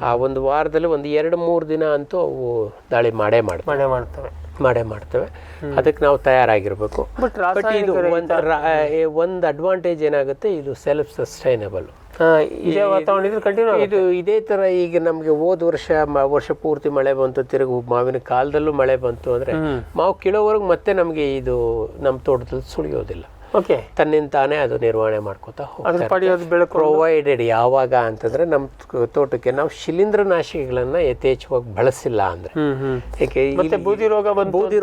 ಆ 1 ವಾರದಲ್ಲಿ 2-3 ದಿನ ಅಂತೂ ಅವು ದಾಳಿ ಮಾಡೇ ಮಾಡ್ತವೆ. ಅದಕ್ಕೆ ನಾವು ತಯಾರಾಗಿರ್ಬೇಕು. ಇದು ಒಂದು ಅಡ್ವಾಂಟೇಜ್ ಏನಾಗುತ್ತೆ, ಇದು ಸೆಲ್ಫ್ ಸಸ್ಟೈನಬಲ್. ಇದು ಇದೇ ತರ ಈಗ ನಮ್ಗೆ ಹೋದ ವರ್ಷ ಪೂರ್ತಿ ಮಳೆ ಬಂತು, ತಿರುಗು ಮಾವಿನ ಕಾಲದಲ್ಲೂ ಮಳೆ ಬಂತು ಅಂದ್ರೆ ಮಾವು ಕೀಳೋವರೆಗೂ ಮತ್ತೆ ನಮ್ಗೆ ಇದು ನಮ್ಮ ತೋಟದಲ್ಲಿ ಸುಳಿಯೋದಿಲ್ಲ. ತನ್ನಿಂದ ತಾನೇ ಅದು ನಿರ್ವಹಣೆ ಮಾಡ್ಕೋತಾ ಹೋಗ್ತಾರೆ. ಪ್ರೊವೈಡೆಡ್ ಯಾವಾಗ ಅಂತಂದ್ರೆ ನಮ್ಮ ತೋಟಕ್ಕೆ ನಾವು ಶಿಲೀಂಧ್ರನಾಶಿಗಳನ್ನ ಯಥೇಚ್ಛವಾಗಿ ಬಳಸಿಲ್ಲ ಅಂದ್ರೆ, ಯಾಕೆ ಬೂದಿ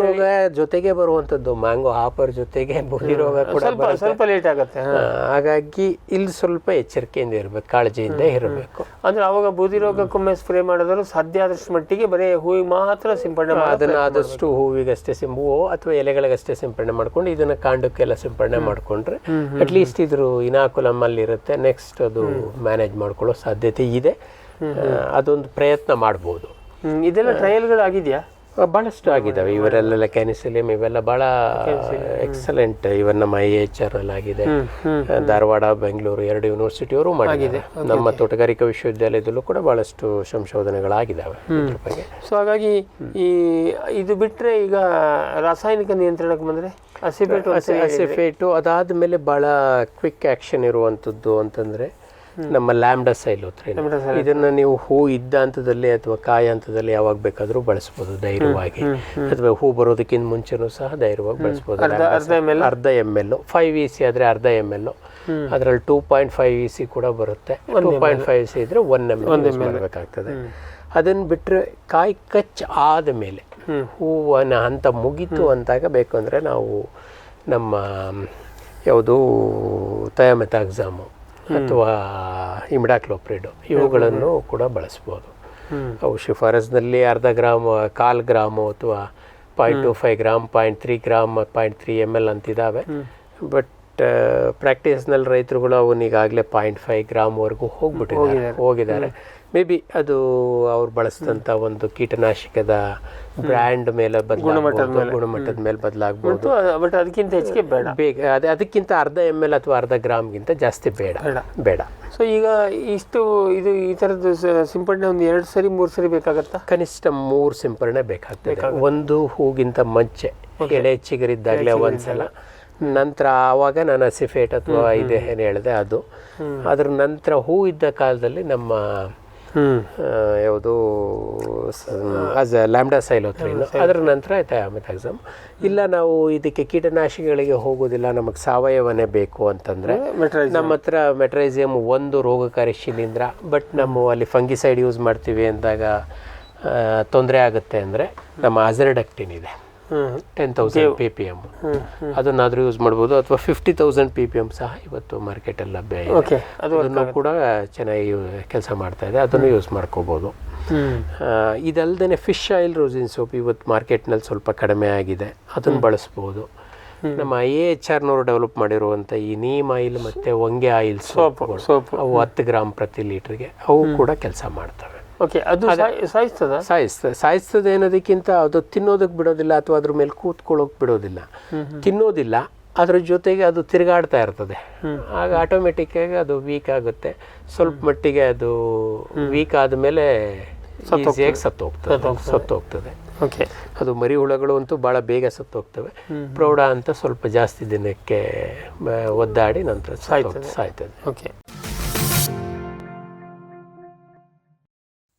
ರೋಗ ಜೊತೆಗೆ ಬರುವಂತದ್ದು, ಮ್ಯಾಂಗೋ ಹಾಪರ್ ಜೊತೆಗೆ ಬೂದಿ ರೋಗ ಕೂಡ ಸ್ವಲ್ಪ ಲೇಟ್ ಆಗುತ್ತೆ. ಹಾಗಾಗಿ ಇಲ್ಲಿ ಸ್ವಲ್ಪ ಎಚ್ಚರಿಕೆಯಿಂದ ಇರಬೇಕು, ಕಾಳಜಿಯಿಂದ ಇರಬೇಕು. ಅಂದ್ರೆ ಅವಾಗ ಬೂದಿ ರೋಗಕ್ಕೊಮ್ಮೆ ಸ್ಪ್ರೇ ಮಾಡಿದ್ರು ಸಾಧ್ಯ ಆದಷ್ಟು ಮಟ್ಟಿಗೆ ಬರೀ ಹೂವಿಗೆ ಮಾತ್ರ ಸಿಂಪಡಣೆ, ಅದನ್ನ ಆದಷ್ಟು ಹೂವಿಗಷ್ಟೇ ಹೂವು ಅಥವಾ ಎಲೆಗಳಿಗಷ್ಟೇ ಸಿಂಪಡಣೆ ಮಾಡ್ಕೊಂಡು ಇದನ್ನ ಕಾಂಡಕ್ಕೆಲ್ಲ ಸಿಂಪಡಣೆ ಮಾಡ್ಕೊಂಡ್ರೆ ಅಟ್ಲೀಸ್ಟ್ ಇದ್ರ ಇನಾಕುಲಮ್ ಅಲ್ಲಿ ಇರುತ್ತೆ. ನೆಕ್ಸ್ಟ್ ಅದು ಮ್ಯಾನೇಜ್ ಮಾಡ್ಕೊಳ್ಳೋ ಸಾಧ್ಯತೆ ಇದೆ. ಅದೊಂದು ಪ್ರಯತ್ನ ಮಾಡ್ಬೋದು. ಇದೆಲ್ಲ ಟ್ರಯಲ್ಗಳಾಗಿದೆಯಾ? ಬಹಳಷ್ಟು ಆಗಿದ್ದಾವೆ. ಇವರೆಲ್ಲ ಲೆಕ್ಯಾನಿಸಿಲಿಯಂ ಇವೆಲ್ಲ ಬಹಳ ಎಕ್ಸಲೆಂಟ್. ಇವನ್ ನಮ್ಮ IHR ಅಲ್ಲಿ ಆಗಿದೆ, ಧಾರವಾಡ, ಬೆಂಗಳೂರು 2 ಯೂನಿವರ್ಸಿಟಿಯವರು ಮಾಡಿದೆ. ನಮ್ಮ ತೋಟಗಾರಿಕಾ ವಿಶ್ವವಿದ್ಯಾಲಯದಲ್ಲೂ ಕೂಡ ಬಹಳಷ್ಟು ಸಂಶೋಧನೆಗಳಾಗಿದ್ದಾವೆ ಇದ್ರ ಬಗ್ಗೆ. ಸೊ ಹಾಗಾಗಿ ಇದು ಬಿಟ್ಟರೆ ಈಗ ರಾಸಾಯನಿಕ ನಿಯಂತ್ರಣಕ್ಕೆ ಬಂದರೆ ಅಸಿಫೇಟು ಅದಾದ್ಮೇಲೆ ಬಹಳ ಕ್ವಿಕ್ ಆಕ್ಷನ್ ಇರುವಂಥದ್ದು ಅಂತಂದ್ರೆ ನಮ್ಮ ಲ್ಯಾಂಬ್ಡಾಸೈಲೋಥ್ರಿನ್. ಇದನ್ನ ನೀವು ಹೂ ಇದ್ದ ಹಂತದಲ್ಲಿ ಅಥವಾ ಕಾಯಿ ಹಂತದಲ್ಲಿ ಯಾವಾಗ ಬೇಕಾದ್ರೂ ಬಳಸ್ಬೋದು ಧೈರ್ಯವಾಗಿ, ಅಥವಾ ಹೂ ಬರೋದಕ್ಕಿಂತ ಮುಂಚೆನೂ ಸಹ ಧೈರ್ಯವಾಗಿ ಬಳಸ್ಬೋದು. ಅರ್ಧ ml 5 EC ಆದ್ರೆ ಅರ್ಧ ml, ಅದರಲ್ಲಿ 2.5 EC ಕೂಡ ಬರುತ್ತೆ. 2.5 EC ಇದ್ರೆ 1 ml ಮಾಡಬೇಕಾಗ್ತದೆ. ಅದನ್ನ ಬಿಟ್ಟರೆ ಕಾಯಿ ಕಚ್ ಆದಮೇಲೆ ಹೂವನ ಹಂತ ಮುಗೀತು ಅಂತಾಗ ಬೇಕು ಅಂದರೆ ನಾವು ನಮ್ಮ ಯಾವುದು ಥಯಾಮೆಥಾಕ್ಸಾಮು ಅಥವಾ ಇಮಿಡಾಕ್ಲೋಪ್ರಿಡ್ ಇವುಗಳನ್ನು ಕೂಡ ಬಳಸ್ಬೋದು. ಅವು ಶಿಫಾರಸ್ನಲ್ಲಿ 1/2 ಗ್ರಾಮ್, 1/4 ಗ್ರಾಮು ಅಥವಾ 0.25 ಗ್ರಾಮ್, 0.3 ಗ್ರಾಮ್, 0.3 ml ಅಂತಿದ್ದಾವೆ. ಬಟ್ ಪ್ರಾಕ್ಟೀಸ್ನಲ್ಲಿ ರೈತರುಗಳು ಅವನ್ನೀಗಾಗಲೇ 0.5 ಗ್ರಾಮ್ವರೆಗೂ ಹೋಗಿದ್ದಾರೆ. ಮೇ ಬಿ ಅದು ಅವ್ರು ಬಳಸಿದಂಥ ಒಂದು ಕೀಟನಾಶಕದ ಬ್ರ್ಯಾಂಡ್ ಮೇಲೆ ಗುಣಮಟ್ಟದ ಮೇಲೆ ಬದಲಾಗ್ಬೋದು. ಬಟ್ ಅದಕ್ಕಿಂತ ಹೆಚ್ಚಿಗೆ ಬೇಡ, ಅದಕ್ಕಿಂತ ಅರ್ಧ ml ಅಥವಾ ಅರ್ಧ ಗ್ರಾಮ್ಗಿಂತ ಜಾಸ್ತಿ ಬೇಡ. ಸೊ ಈಗ ಇಷ್ಟು ಈ ಥರದ್ದು ಸಿಂಪಡಣೆ ಒಂದು 2 ಸರಿ 3 ಸರಿ ಬೇಕಾಗತ್ತಾ? ಕನಿಷ್ಠ 3 ಸಿಂಪರಣೆ ಬೇಕಾಗ್ತದೆ. ಒಂದು ಹೂಗಿಂತ ಮುಂಚೆ ಎಳೆ ಚಿಗುರಿದ್ದಾಗಲೇ ಒಂದ್ಸಲ, ನಂತರ ಆವಾಗ ನಾನು ಅಸಿಫೇಟ್ ಅಥವಾ ಇದೆ ಏನು ಹೇಳಿದೆ ಅದು, ಅದ್ರ ನಂತರ ಹೂ ಇದ್ದ ಕಾಲದಲ್ಲಿ ನಮ್ಮ ಯಾವುದು ಲ್ಯಾಂಬ್ಡಾ ಸೈಲೋಥ್ರಿನ್, ಅದರ ನಂತರ ಥಯಾಮೆಥಾಕ್ಸಮ್. ಇಲ್ಲ ನಾವು ಇದಕ್ಕೆ ಕೀಟನಾಶಕಗಳಿಗೆ ಹೋಗೋದಿಲ್ಲ, ನಮಗೆ ಸಾವಯವನೇ ಬೇಕು ಅಂತಂದರೆ ನಮ್ಮ ಹತ್ರ ಮೆಟ್ರೈಸಿಯಮ್ ಒಂದು ರೋಗಕಾರಿ ಶಿಲೀಂಧ್ರ, ಬಟ್ ನಾವು ಅಲ್ಲಿ ಫಂಗಿಸೈಡ್ ಯೂಸ್ ಮಾಡ್ತೀವಿ ಅಂದಾಗ ತೊಂದರೆ ಆಗುತ್ತೆ ಅಂದರೆ ನಮ್ಮ ಅಜರ್ಡಕ್ಟಿನ್ ಇದೆ 10,000 ppm, ಅದನ್ನಾದರೂ ಯೂಸ್ ಮಾಡ್ಬೋದು. ಅಥವಾ 50,000 ppm ಸಹ ಇವತ್ತು ಮಾರ್ಕೆಟಲ್ಲಿ ಲಭ್ಯ ಇದೆ, ಅದನ್ನು ಕೂಡ ಚೆನ್ನಾಗಿ ಕೆಲಸ ಮಾಡ್ತಾ ಇದೆ, ಅದನ್ನು ಯೂಸ್ ಮಾಡ್ಕೋಬೋದು. ಇದಲ್ಲದೆ ಫಿಶ್ ಆಯಿಲ್ ರೋಸಿನ್ ಸೋಪ್ ಇವತ್ತು ಮಾರ್ಕೆಟ್ನಲ್ಲಿ ಸ್ವಲ್ಪ ಕಡಿಮೆ ಆಗಿದೆ, ಅದನ್ನು ಬಳಸ್ಬೋದು. ನಮ್ಮ IAHRನವರು ಡೆವಲಪ್ ಮಾಡಿರುವಂಥ ಈ ನೀಮ್ ಆಯಿಲ್ ಮತ್ತು ಹೊಂಗೆ ಆಯಿಲ್ ಸೋಪ್ ಅವು 10 ಗ್ರಾಮ್ ಪ್ರತಿ ಲೀಟ್ರಿಗೆ ಅವು ಕೂಡ ಕೆಲಸ ಮಾಡ್ತವೆ. ಓಕೆ, ಅದು ಸಾಯಿಸ್ತದೆ ಅನ್ನೋದಕ್ಕಿಂತ ಅದು ತಿನ್ನೋದಕ್ಕೆ ಬಿಡೋದಿಲ್ಲ ಅಥವಾ ಅದ್ರ ಮೇಲೆ ಕೂತ್ಕೊಳ್ಳೋಕೆ ಬಿಡೋದಿಲ್ಲ, ತಿನ್ನೋದಿಲ್ಲ, ಅದ್ರ ಜೊತೆಗೆ ಅದು ತಿರುಗಾಡ್ತಾ ಇರ್ತದೆ. ಆಗ ಆಟೋಮೆಟಿಕ್ಕಾಗಿ ಅದು ವೀಕ್ ಆಗುತ್ತೆ, ಸ್ವಲ್ಪ ಮಟ್ಟಿಗೆ ಅದು ವೀಕ್ ಆದಮೇಲೆ ಈಸಿಯಾಗಿ ಸತ್ತೋಗ್ತದೆ. ಓಕೆ, ಅದು ಮರಿ ಹುಳಗಳು ಅಂತೂ ಭಾಳ ಬೇಗ ಸತ್ತೋಗ್ತವೆ, ಪ್ರೌಢ ಅಂತ ಸ್ವಲ್ಪ ಜಾಸ್ತಿ ದಿನಕ್ಕೆ ಒದ್ದಾಡಿ ನಂತರ ಸಾಯ್ತದೆ. ಓಕೆ.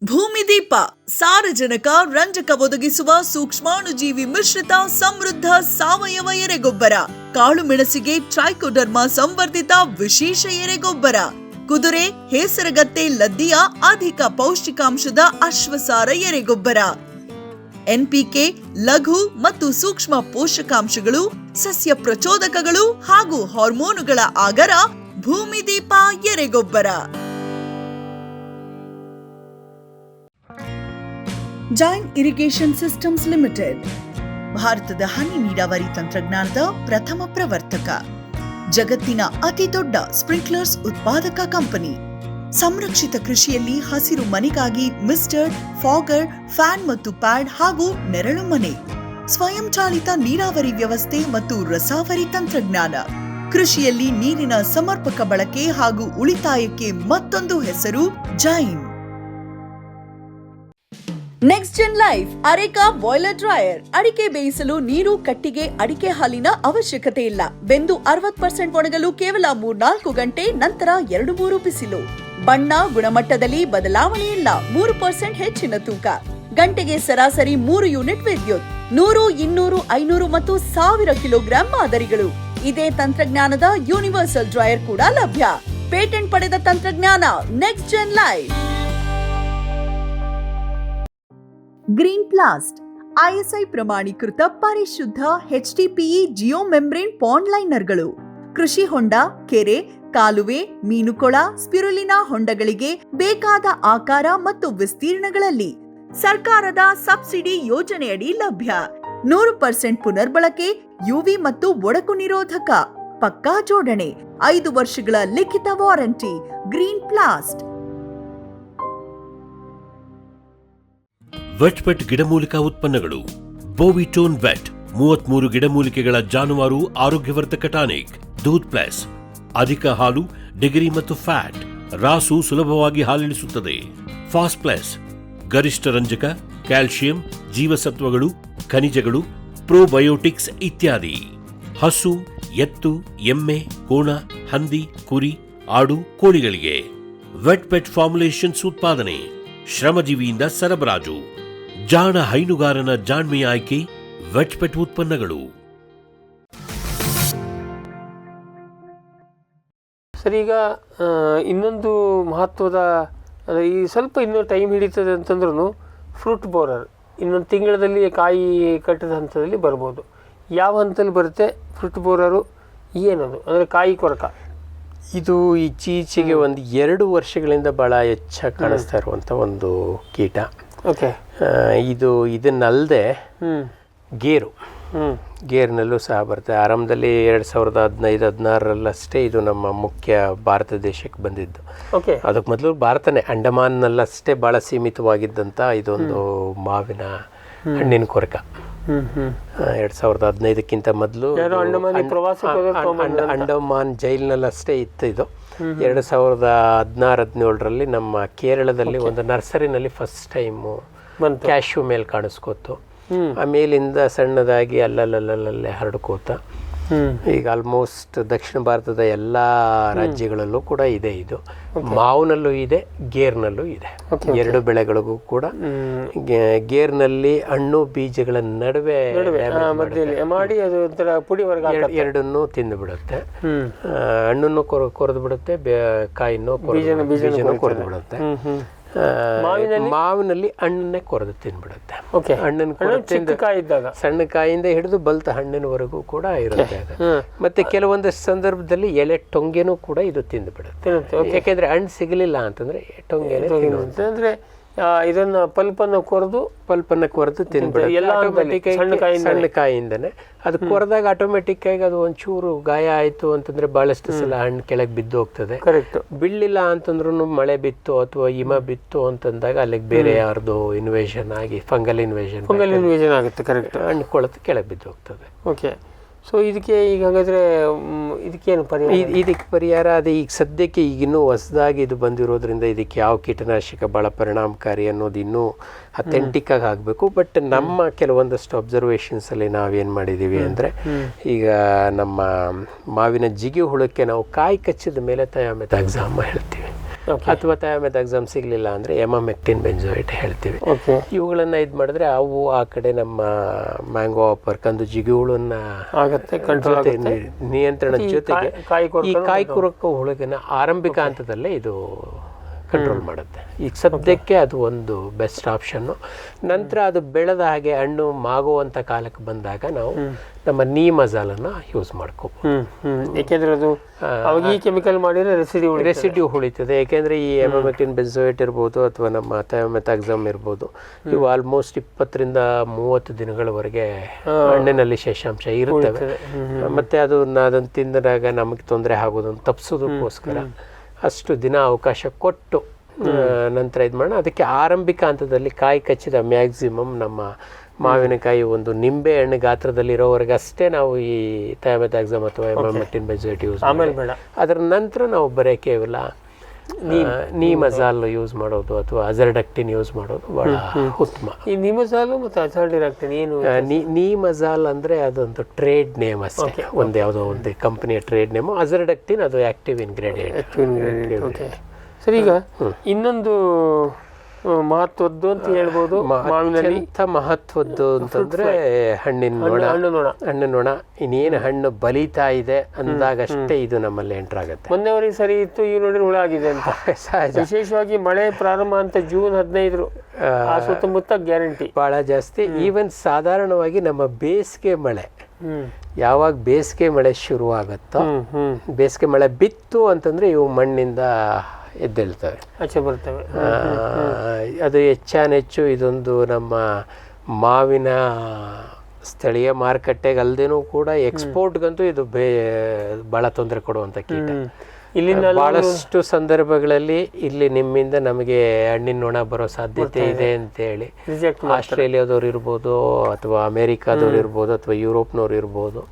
ಭೂಮಿದೀಪ ಸಾರಜನಕ ರಂಜಕ ಒದಗಿಸುವ ಸೂಕ್ಷ್ಮಾಣುಜೀವಿ ಮಿಶ್ರಿತ ಸಮೃದ್ಧ ಸಾವಯವ ಎರೆಗೊಬ್ಬರ. ಕಾಳು ಮೆಣಸಿಗೆ ಟ್ರೈಕೋಡರ್ಮಾ ಸಂವರ್ಧಿತ ವಿಶೇಷ ಎರೆಗೊಬ್ಬರ. ಕುದುರೆ, ಹೇಸರಗತ್ತೆ, ಲದ್ದಿಯ ಅಧಿಕ ಪೌಷ್ಟಿಕಾಂಶದ ಅಶ್ವಸಾರ ಎರೆಗೊಬ್ಬರ. NPK, ಲಘು ಮತ್ತು ಸೂಕ್ಷ್ಮ ಪೋಷಕಾಂಶಗಳು, ಸಸ್ಯ ಪ್ರಚೋದಕಗಳು ಹಾಗೂ ಹಾರ್ಮೋನುಗಳ ಆಗರ ಭೂಮಿದೀಪ ಎರೆಗೊಬ್ಬರ. ಜೈನ್ ಇರಿಗೇಷನ್ ಸಿಸ್ಟಮ್ಸ್ ಲಿಮಿಟೆಡ್ ಭಾರತದ ಹನಿ ನೀರಾವರಿ ತಂತ್ರಜ್ಞಾನದ ಪ್ರಥಮ ಪ್ರವರ್ತಕ, ಜಗತ್ತಿನ ಅತಿ ದೊಡ್ಡ ಸ್ಪ್ರಿಂಕ್ಲರ್ಸ್ ಉತ್ಪಾದಕ ಕಂಪನಿ. ಸಂರಕ್ಷಿತ ಕೃಷಿಯಲ್ಲಿ ಹಸಿರು ಮನೆಗಾಗಿ ಮಿಸ್ಟರ್, ಫಾಗರ್, ಫ್ಯಾನ್ ಮತ್ತು ಪ್ಯಾಡ್ ಹಾಗೂ ನೆರಳು ಮನೆ, ಸ್ವಯಂ ಚಾಲಿತ ನೀರಾವರಿ ವ್ಯವಸ್ಥೆ ಮತ್ತು ರಸಾವರಿ ತಂತ್ರಜ್ಞಾನ. ಕೃಷಿಯಲ್ಲಿ ನೀರಿನ ಸಮರ್ಪಕ ಬಳಕೆ ಹಾಗೂ ಉಳಿತಾಯಕ್ಕೆ ಮತ್ತೊಂದು ಹೆಸರು Jain. Next gen life areca boiler dryer. ಅಡಿಕೆ ಬೇಯಿಸಲು ನೀರು, ಕಟ್ಟಿಗೆ, ಅಡಿಕೆ ಹಾಲಿನ ಅವಶ್ಯಕತೆ ಇಲ್ಲ. ಬೆಂದು 60% ಒಣಗಲು ಕೇವಲ 3-4 ಗಂಟೆ, ನಂತರ 2-3 ಬಿಸಿಲು. ಬಣ್ಣ, ಗುಣಮಟ್ಟದಲ್ಲಿ ಬದಲಾವಣೆ ಇಲ್ಲ. 3% ಹೆಚ್ಚಿನ ತೂಕ. ಗಂಟೆಗೆ ಸರಾಸರಿ 3 ಯೂನಿಟ್ ವಿದ್ಯುತ್. 100, 200, 500 ಮತ್ತು 1000 ಕಿಲೋಗ್ರಾಂ ಮಾದರಿಗಳು. ಇದೇ ತಂತ್ರಜ್ಞಾನದ ಯೂನಿವರ್ಸಲ್ ಡ್ರೈಯರ್ ಕೂಡ ಲಭ್ಯ. ಪೇಟೆಂಟ್ ಪಡೆದ ತಂತ್ರಜ್ಞಾನ next gen life. Greenplast ISI ಪ್ರಮಾಣೀಕೃತ ಪರಿಶುದ್ಧ HDPE ಜಿಯೋ ಮೆಂಬ್ರೇನ್ ಪಾಂಡ್ ಲೈನರ್ಗಳು. ಕೃಷಿ ಹೊಂಡ, ಕೆರೆ, ಕಾಲುವೆ, ಮೀನುಕೊಳ, ಸ್ಪಿರುಲಿನಾ ಹೊಂಡಗಳಿಗೆ ಬೇಕಾದ ಆಕಾರ ಮತ್ತು ವಿಸ್ತೀರ್ಣಗಳಲ್ಲಿ ಸರ್ಕಾರದ ಸಬ್ಸಿಡಿ ಯೋಜನೆಯಡಿ ಲಭ್ಯ. 100% ಪುನರ್ಬಳಕೆ, UV ಮತ್ತು ಒಡಕು ನಿರೋಧಕ, ಪಕ್ಕಾ ಜೋಡಣೆ, 5 ವರ್ಷಗಳ ಲಿಖಿತ ವಾರಂಟಿ. ಗ್ರೀನ್ ಪ್ಲಾಸ್ಟ್. ವೆಟ್ಪೆಟ್ ಗಿಡಮೂಲಿಕಾ ಉತ್ಪನ್ನಗಳು. ಬೋವಿಟೋನ್ ವೆಟ್ 33 ಗಿಡಮೂಲಿಕೆಗಳ ಜಾನುವಾರು ಆರೋಗ್ಯವರ್ಧಕ ಟಾನಿಕ್. ದೂದ್ ಪ್ಲಸ್ ಅಧಿಕ ಹಾಲು, ಡಿಗ್ರಿ ಮತ್ತು ಫ್ಯಾಟ್, ರಾಸು ಸುಲಭವಾಗಿ ಹಾಲಿಳಿಸುತ್ತದೆ. ಫಾಸ್ಟ್ ಪ್ಲಸ್ ಗರಿಷ್ಠ ರಂಜಕ, ಕ್ಯಾಲ್ಸಿಯಂ, ಜೀವಸತ್ವಗಳು, ಖನಿಜಗಳು, ಪ್ರೋಬಯೋಟಿಕ್ಸ್ ಇತ್ಯಾದಿ. ಹಸು, ಎತ್ತು, ಎಮ್ಮೆ, ಕೋಣ, ಹಂದಿ, ಕುರಿ, ಆಡು, ಕೋಳಿಗಳಿಗೆ ವೆಟ್ಪೆಟ್ ಫಾರ್ಮುಲೇಷನ್ಸ್ ಉತ್ಪಾದನೆ, ಶ್ರಮಜೀವಿಯಿಂದ ಸರಬರಾಜು. ಜಾಣ ಹೈನುಗಾರನ ಜಾಣ್ಮೆಯ ಆಯ್ಕೆ ವೆಟ್ಪೆಟ್ ಉತ್ಪನ್ನಗಳು. ಸರ್, ಈಗ ಇನ್ನೊಂದು ಮಹತ್ವದ, ಈ ಸ್ವಲ್ಪ ಇನ್ನೂ ಟೈಮ್ ಹಿಡಿತದೆ ಅಂತಂದ್ರೂ ಫ್ರೂಟ್ ಬೋರರ್ ಇನ್ನೊಂದು ತಿಂಗಳಲ್ಲಿ ಕಾಯಿ ಕಟ್ಟಿದ ಹಂತದಲ್ಲಿ ಬರ್ಬೋದು. ಯಾವ ಹಂತದಲ್ಲಿ ಬರುತ್ತೆ ಫ್ರೂಟ್ ಬೋರರು? ಏನದು ಅಂದರೆ ಕಾಯಿ ಕೊರಕ? ಇದು ಇತ್ತೀಚೆಗೆ ಒಂದು 2 ವರ್ಷಗಳಿಂದ ಭಾಳ ಹೆಚ್ಚಾಗಿ ಕಾಣಿಸ್ತಾ ಇರುವಂಥ ಒಂದು ಕೀಟ. ಓಕೆ. ಇದನ್ನಲ್ಲದೆ ಗೇರು ಗೇರ್ನಲ್ಲೂ ಸಹ ಬರುತ್ತೆ. ಆರಂಭದಲ್ಲಿ 2015-16ರಲ್ಲಷ್ಟೇ ಇದು ನಮ್ಮ ಮುಖ್ಯ ಭಾರತ ದೇಶಕ್ಕೆ ಬಂದಿದ್ದು. ಓಕೆ. ಅದಕ್ಕೆ ಮೊದಲು ಭಾರತನೇ ಅಂಡಮಾನ್ನಲ್ಲಷ್ಟೇ ಭಾಳ ಸೀಮಿತವಾಗಿದ್ದಂಥ ಇದೊಂದು ಮಾವಿನ ಹಣ್ಣಿನ ಕೊರಕ. 2015ಕ್ಕಿಂತ ಮೊದಲು ಅಂಡಮಾನ್ ಜೈಲಿನಲ್ಲಷ್ಟೇ ಇತ್ತು ಇದು. 2016-17ರಲ್ಲಿ ನಮ್ಮ ಕೇರಳದಲ್ಲಿ ಒಂದು ನರ್ಸರಿನಲ್ಲಿ ಫಸ್ಟ್ ಟೈಮು ಕ್ಯಾಶ್ಯೂ ಮೇಲೆ ಕಾಣಿಸ್ಕೋತು. ಆಮೇಲಿಂದ ಸಣ್ಣದಾಗಿ ಅಲ್ಲಲ್ಲೇ ಹರಡ್ಕೋತ ಈಗ ಆಲ್ಮೋಸ್ಟ್ ದಕ್ಷಿಣ ಭಾರತದ ಎಲ್ಲ ರಾಜ್ಯಗಳಲ್ಲೂ ಕೂಡ ಇದೆ. ಇದು ಮಾವಿನಲ್ಲೂ ಇದೆ, ಗೇರ್ನಲ್ಲೂ ಇದೆ. ಎರಡು ಬೆಳೆಗಳಿಗೂ ಕೂಡ ಗೇರ್ನಲ್ಲಿ ಹಣ್ಣು ಬೀಜಗಳ ನಡುವೆ ಮಾಡಿ ಅದು ಎರಡನ್ನೂ ತಿಂದು ಬಿಡುತ್ತೆ. ಹಣ್ಣನ್ನು ಕೊರೆದು ಬಿಡುತ್ತೆ, ಕಾಯಿನೂ ಕೊರೆದು ಬಿಡುತ್ತೆ. ಮಾವಿನಲ್ಲಿ ಹಣ್ಣನ್ನೇ ಕೊರೆದು ತಿಂದ್ಬಿಡುತ್ತೆ. ಹಣ್ಣನ್ನು ಸಣ್ಣ ಕಾಯಿಂದ ಹಿಡಿದು ಬಲ್ತ ಹಣ್ಣಿನವರೆಗೂ ಕೂಡ ಇರುತ್ತೆ ಅದು. ಮತ್ತೆ ಕೆಲವೊಂದಷ್ಟು ಸಂದರ್ಭದಲ್ಲಿ ಎಲೆ ಟೊಂಗೆನೂ ಕೂಡ ಇದು ತಿಂದ್ಬಿಡುತ್ತೆ. ಯಾಕೆಂದ್ರೆ ಹಣ್ಣು ಸಿಗಲಿಲ್ಲ ಅಂತಂದ್ರೆ ಟೊಂಗೆನೆ ಅಂದ್ರೆ ಇದನ್ನ ಪಲ್ಪನ್ನು ಕೊರೆದು ತಿನ್ಬಿಡುತ್ತೆ. ಸಣ್ಣ ಕಾಯಿಂದನೇ ಅದು ಕೊರೆದಾಗ ಆಟೋಮೆಟಿಕ್ ಆಗಿ ಅದು ಒಂಚೂರು ಗಾಯ ಆಯ್ತು ಅಂತಂದ್ರೆ ಬಹಳಷ್ಟು ಸಲ ಹಣ್ಣು ಕೆಳಗೆ ಬಿದ್ದು ಹೋಗ್ತದೆ. ಬೀಳಲಿಲ್ಲ ಅಂತಂದ್ರೂ ಮಳೆ ಬಿತ್ತು ಅಥವಾ ಹಿಮ ಬಿತ್ತು ಅಂತಂದಾಗ ಅಲ್ಲಿಗೆ ಬೇರೆ ಯಾರ್ದು ಇನ್ವೇಷನ್ ಆಗಿ ಫಂಗಲ್ ಇನ್ವೇಷನ್ ಆಗುತ್ತೆ. ಕರೆಕ್ಟ್. ಹಣ್ಣು ಕೊಳೆತು ಕೆಳಗೆ ಬಿದ್ದು ಹೋಗ್ತದೆ. ಓಕೆ. ಸೊ ಇದಕ್ಕೆ ಈಗ ಹಾಗಾದರೆ ಇದಕ್ಕೇನು ಪರಿಹಾರ? ಇದಕ್ಕೆ ಪರಿಹಾರ ಅದೇ ಈಗ ಸದ್ಯಕ್ಕೆ ಈಗ ಇನ್ನೂ ಹೊಸದಾಗಿ ಇದು ಬಂದಿರೋದ್ರಿಂದ ಇದಕ್ಕೆ ಯಾವ ಕೀಟನಾಶಕ ಭಾಳ ಪರಿಣಾಮಕಾರಿ ಅನ್ನೋದು ಇನ್ನೂ ಅಥೆಂಟಿಕ್ಕಾಗಿ ಆಗಬೇಕು. ಬಟ್ ನಮ್ಮ ಕೆಲವೊಂದಷ್ಟು ಅಬ್ಸರ್ವೇಷನ್ಸಲ್ಲಿ ನಾವೇನು ಮಾಡಿದ್ದೀವಿ ಅಂದರೆ, ಈಗ ನಮ್ಮ ಮಾವಿನ ಜಿಗಿ ಹುಳಕ್ಕೆ ನಾವು ಕಾಯಿ ಕಚ್ಚಿದ ಮೇಲೆ ಥಯಾಮೆಥಾಕ್ಸಾಮ್ ಹೇಳ್ತೀವಿ. ಅಥವಾ ಥಯಾಮೆಥಾಕ್ಸಾಮ್ ಸಿಗಲಿಲ್ಲ ಅಂದರೆ ಎಮಾಮೆಕ್ಟಿನ್ ಬೆಂಜೋಯೇಟ್ ಹೇಳ್ತೀವಿ. ಇವುಗಳನ್ನು ಇದು ಮಾಡಿದ್ರೆ ಅವು ಆ ಕಡೆ ನಮ್ಮ ಮ್ಯಾಂಗೋ ಆಪರ್ ಕಂದು ಜಿಗಿಹುಳನ್ನ ನಿಯಂತ್ರಣದ ಜೊತೆಗೆ ಈ ಕಾಯಿ ಕೊರಕ ಹುಳುಗಿನ ಆರಂಭಿಕ ಹಂತದಲ್ಲೇ ಇದು ಕಂಟ್ರೋಲ್ ಮಾಡುತ್ತೆ. ಈಗ ಸದ್ಯಕ್ಕೆ ಅದು ಒಂದು ಬೆಸ್ಟ್ ಆಪ್ಷನ್ನು. ನಂತರ ಅದು ಬೆಳೆದ ಹಾಗೆ ಹಣ್ಣು ಮಾಗುವಂಥ ಕಾಲಕ್ಕೆ ಬಂದಾಗ ನಾವು ನಮ್ಮ ನೀಮಜಾಲನ್ನು ಯೂಸ್ ಮಾಡ್ಕೋಬಹುದು. ಏಕೆಂದರೆ ಅದು ಈ ಕೆಮಿಕಲ್ ಮಾಡಿದ್ರೆ ರೆಸಿಡ್ಯೂ ಉಳಿತದೆ. ಏಕೆಂದರೆ ಈ ಎಮಾಮೆಕ್ಟಿನ್ ಬೆಂಜೋಯೇಟ್ ಇರ್ಬೋದು ಅಥವಾ ನಮ್ಮ ಥಯಾಮೆಥಾಕ್ಸಾಮ್ ಇರ್ಬೋದು, ಇವು ಆಲ್ಮೋಸ್ಟ್ 20-30 ದಿನಗಳವರೆಗೆ ಹಣ್ಣಿನಲ್ಲಿ ಶೇಷಾಂಶ ಇರುತ್ತವೆ. ಮತ್ತು ಅದನ್ನು ತಿಂದಾಗ ನಮಗೆ ತೊಂದರೆ ಆಗೋದನ್ನು ತಪ್ಪಿಸೋದಕ್ಕೋಸ್ಕರ ಅಷ್ಟು ದಿನ ಅವಕಾಶ ಕೊಟ್ಟು ನಂತರ ಇದು ಮಾಡೋಣ. ಅದಕ್ಕೆ ಆರಂಭಿಕ ಹಂತದಲ್ಲಿ ಕಾಯಿ ಕಚ್ಚಿದ ಮ್ಯಾಕ್ಸಿಮಮ್ ನಮ್ಮ ಮಾವಿನಕಾಯಿ ಒಂದು ನಿಂಬೆ ಹಣ್ಣು ಗಾತ್ರದಲ್ಲಿರೋವರೆಗೆ ಅಷ್ಟೇ ನಾವು ಈ ಥಯಾಮೆಥಾಕ್ಸಾಮ್ ಅಥವಾ ಎಮಾಮೆಕ್ಟಿನ್ ಬೆಂಜೋಯೇಟ್ ಯೂಸ್ ಮಾಡಿ, ಅದರ ನಂತರ ನಾವು ಬರೀ ಕೇವಲ ನೀಮಜಾಲ್ ಯೂಸ್ ಮಾಡೋದು ಅಥವಾ ಅಜರ್ಡಕ್ಟಿನ್ ಯೂಸ್ ಮಾಡೋದು ಬಹಳ ಉತ್ತಮ. ಈ ನೀಮಜಾಲು ಮತ್ತು ಅಜರ್ಡಕ್ಟಿನ್ ಏನು? ನೀಮಜಾಲ್ ಅಂದರೆ ಅದೊಂದು ಟ್ರೇಡ್ ನೇಮ್ ಅಷ್ಟೇ, ಒಂದು ಯಾವುದೋ ಒಂದು ಕಂಪನಿಯ ಟ್ರೇಡ್ ನೇಮು. ಅಜರ್ಡಕ್ಟಿನ್ ಅದು ಆಕ್ಟಿವ್ ಇಂಗ್ರೀಡಿಯೆಂಟ್. ಓಕೆ ಸರ್, ಈಗ ಇನ್ನೊಂದು ಮಹತ್ವದ್ದು ಅಂತ ಹೇಳ್ಬೋದು ಮಾವಿನಲ್ಲಿ. ಮಹತ್ವದ್ದು ಅಂತಂದ್ರೆ ಹಣ್ಣಿನ ನೊಣ ಇನ್ನೇನು ಹಣ್ಣು ಬಲಿತಾ ಇದೆ ಅಂದಾಗಷ್ಟೇ ಇದು ನಮ್ಮಲ್ಲಿ ಎಂಟರ್ ಆಗುತ್ತೆ. ಮೊನ್ನೆವರೆಗೆ ಸರಿ ಇತ್ತು, ಈಗ ನೋಡಿದ್ರೆ ಹುಳ ಆಗಿದೆ ಅಂತ. ವಿಶೇಷವಾಗಿ ಮಳೆ ಪ್ರಾರಂಭ ಅಂತ ಜೂನ್ 15 ಸುತ್ತಮುತ್ತ ಗ್ಯಾರಂಟಿ ಬಹಳ ಜಾಸ್ತಿ. ಈವನ್ ಸಾಧಾರಣವಾಗಿ ನಮ್ಮ ಬೇಸಿಗೆ ಮಳೆ ಯಾವಾಗ ಬೇಸಿಗೆ ಮಳೆ ಶುರುವಾಗುತ್ತೋ, ಬೇಸಿಗೆ ಮಳೆ ಬಿತ್ತು ಅಂತಂದ್ರೆ ಇವು ಮಣ್ಣಿಂದ ಎದ್ದೇಳ್ತವೆ, ಆಚೆ ಬರ್ತವೆ. ಅದು ಹೆಚ್ಚಾನೆಚ್ಚು ಇದೊಂದು ನಮ್ಮ ಮಾವಿನ ಸ್ಥಳೀಯ ಮಾರುಕಟ್ಟೆಗೆ ಅಲ್ಲದೇನೂ ಕೂಡ ಎಕ್ಸ್ಪೋರ್ಟ್ಗಂತೂ ಇದು ಭಾಳ ತೊಂದರೆ ಕೊಡುವಂಥ ಕೀಟ. ಇಲ್ಲಿಂದ ಭಾಳಷ್ಟು ಸಂದರ್ಭಗಳಲ್ಲಿ ಇಲ್ಲಿ ನಿಮ್ಮಿಂದ ನಮಗೆ ಹಣ್ಣಿನ ನೊಣ ಬರೋ ಸಾಧ್ಯತೆ ಇದೆ ಅಂತೇಳಿ ಆಸ್ಟ್ರೇಲಿಯಾದವ್ರು ಇರ್ಬೋದು ಅಥವಾ ಅಮೇರಿಕಾದವ್ರು ಇರ್ಬೋದು ಅಥವಾ ಯುರೋಪ್ನವ್ರು ಇರ್ಬೋದು,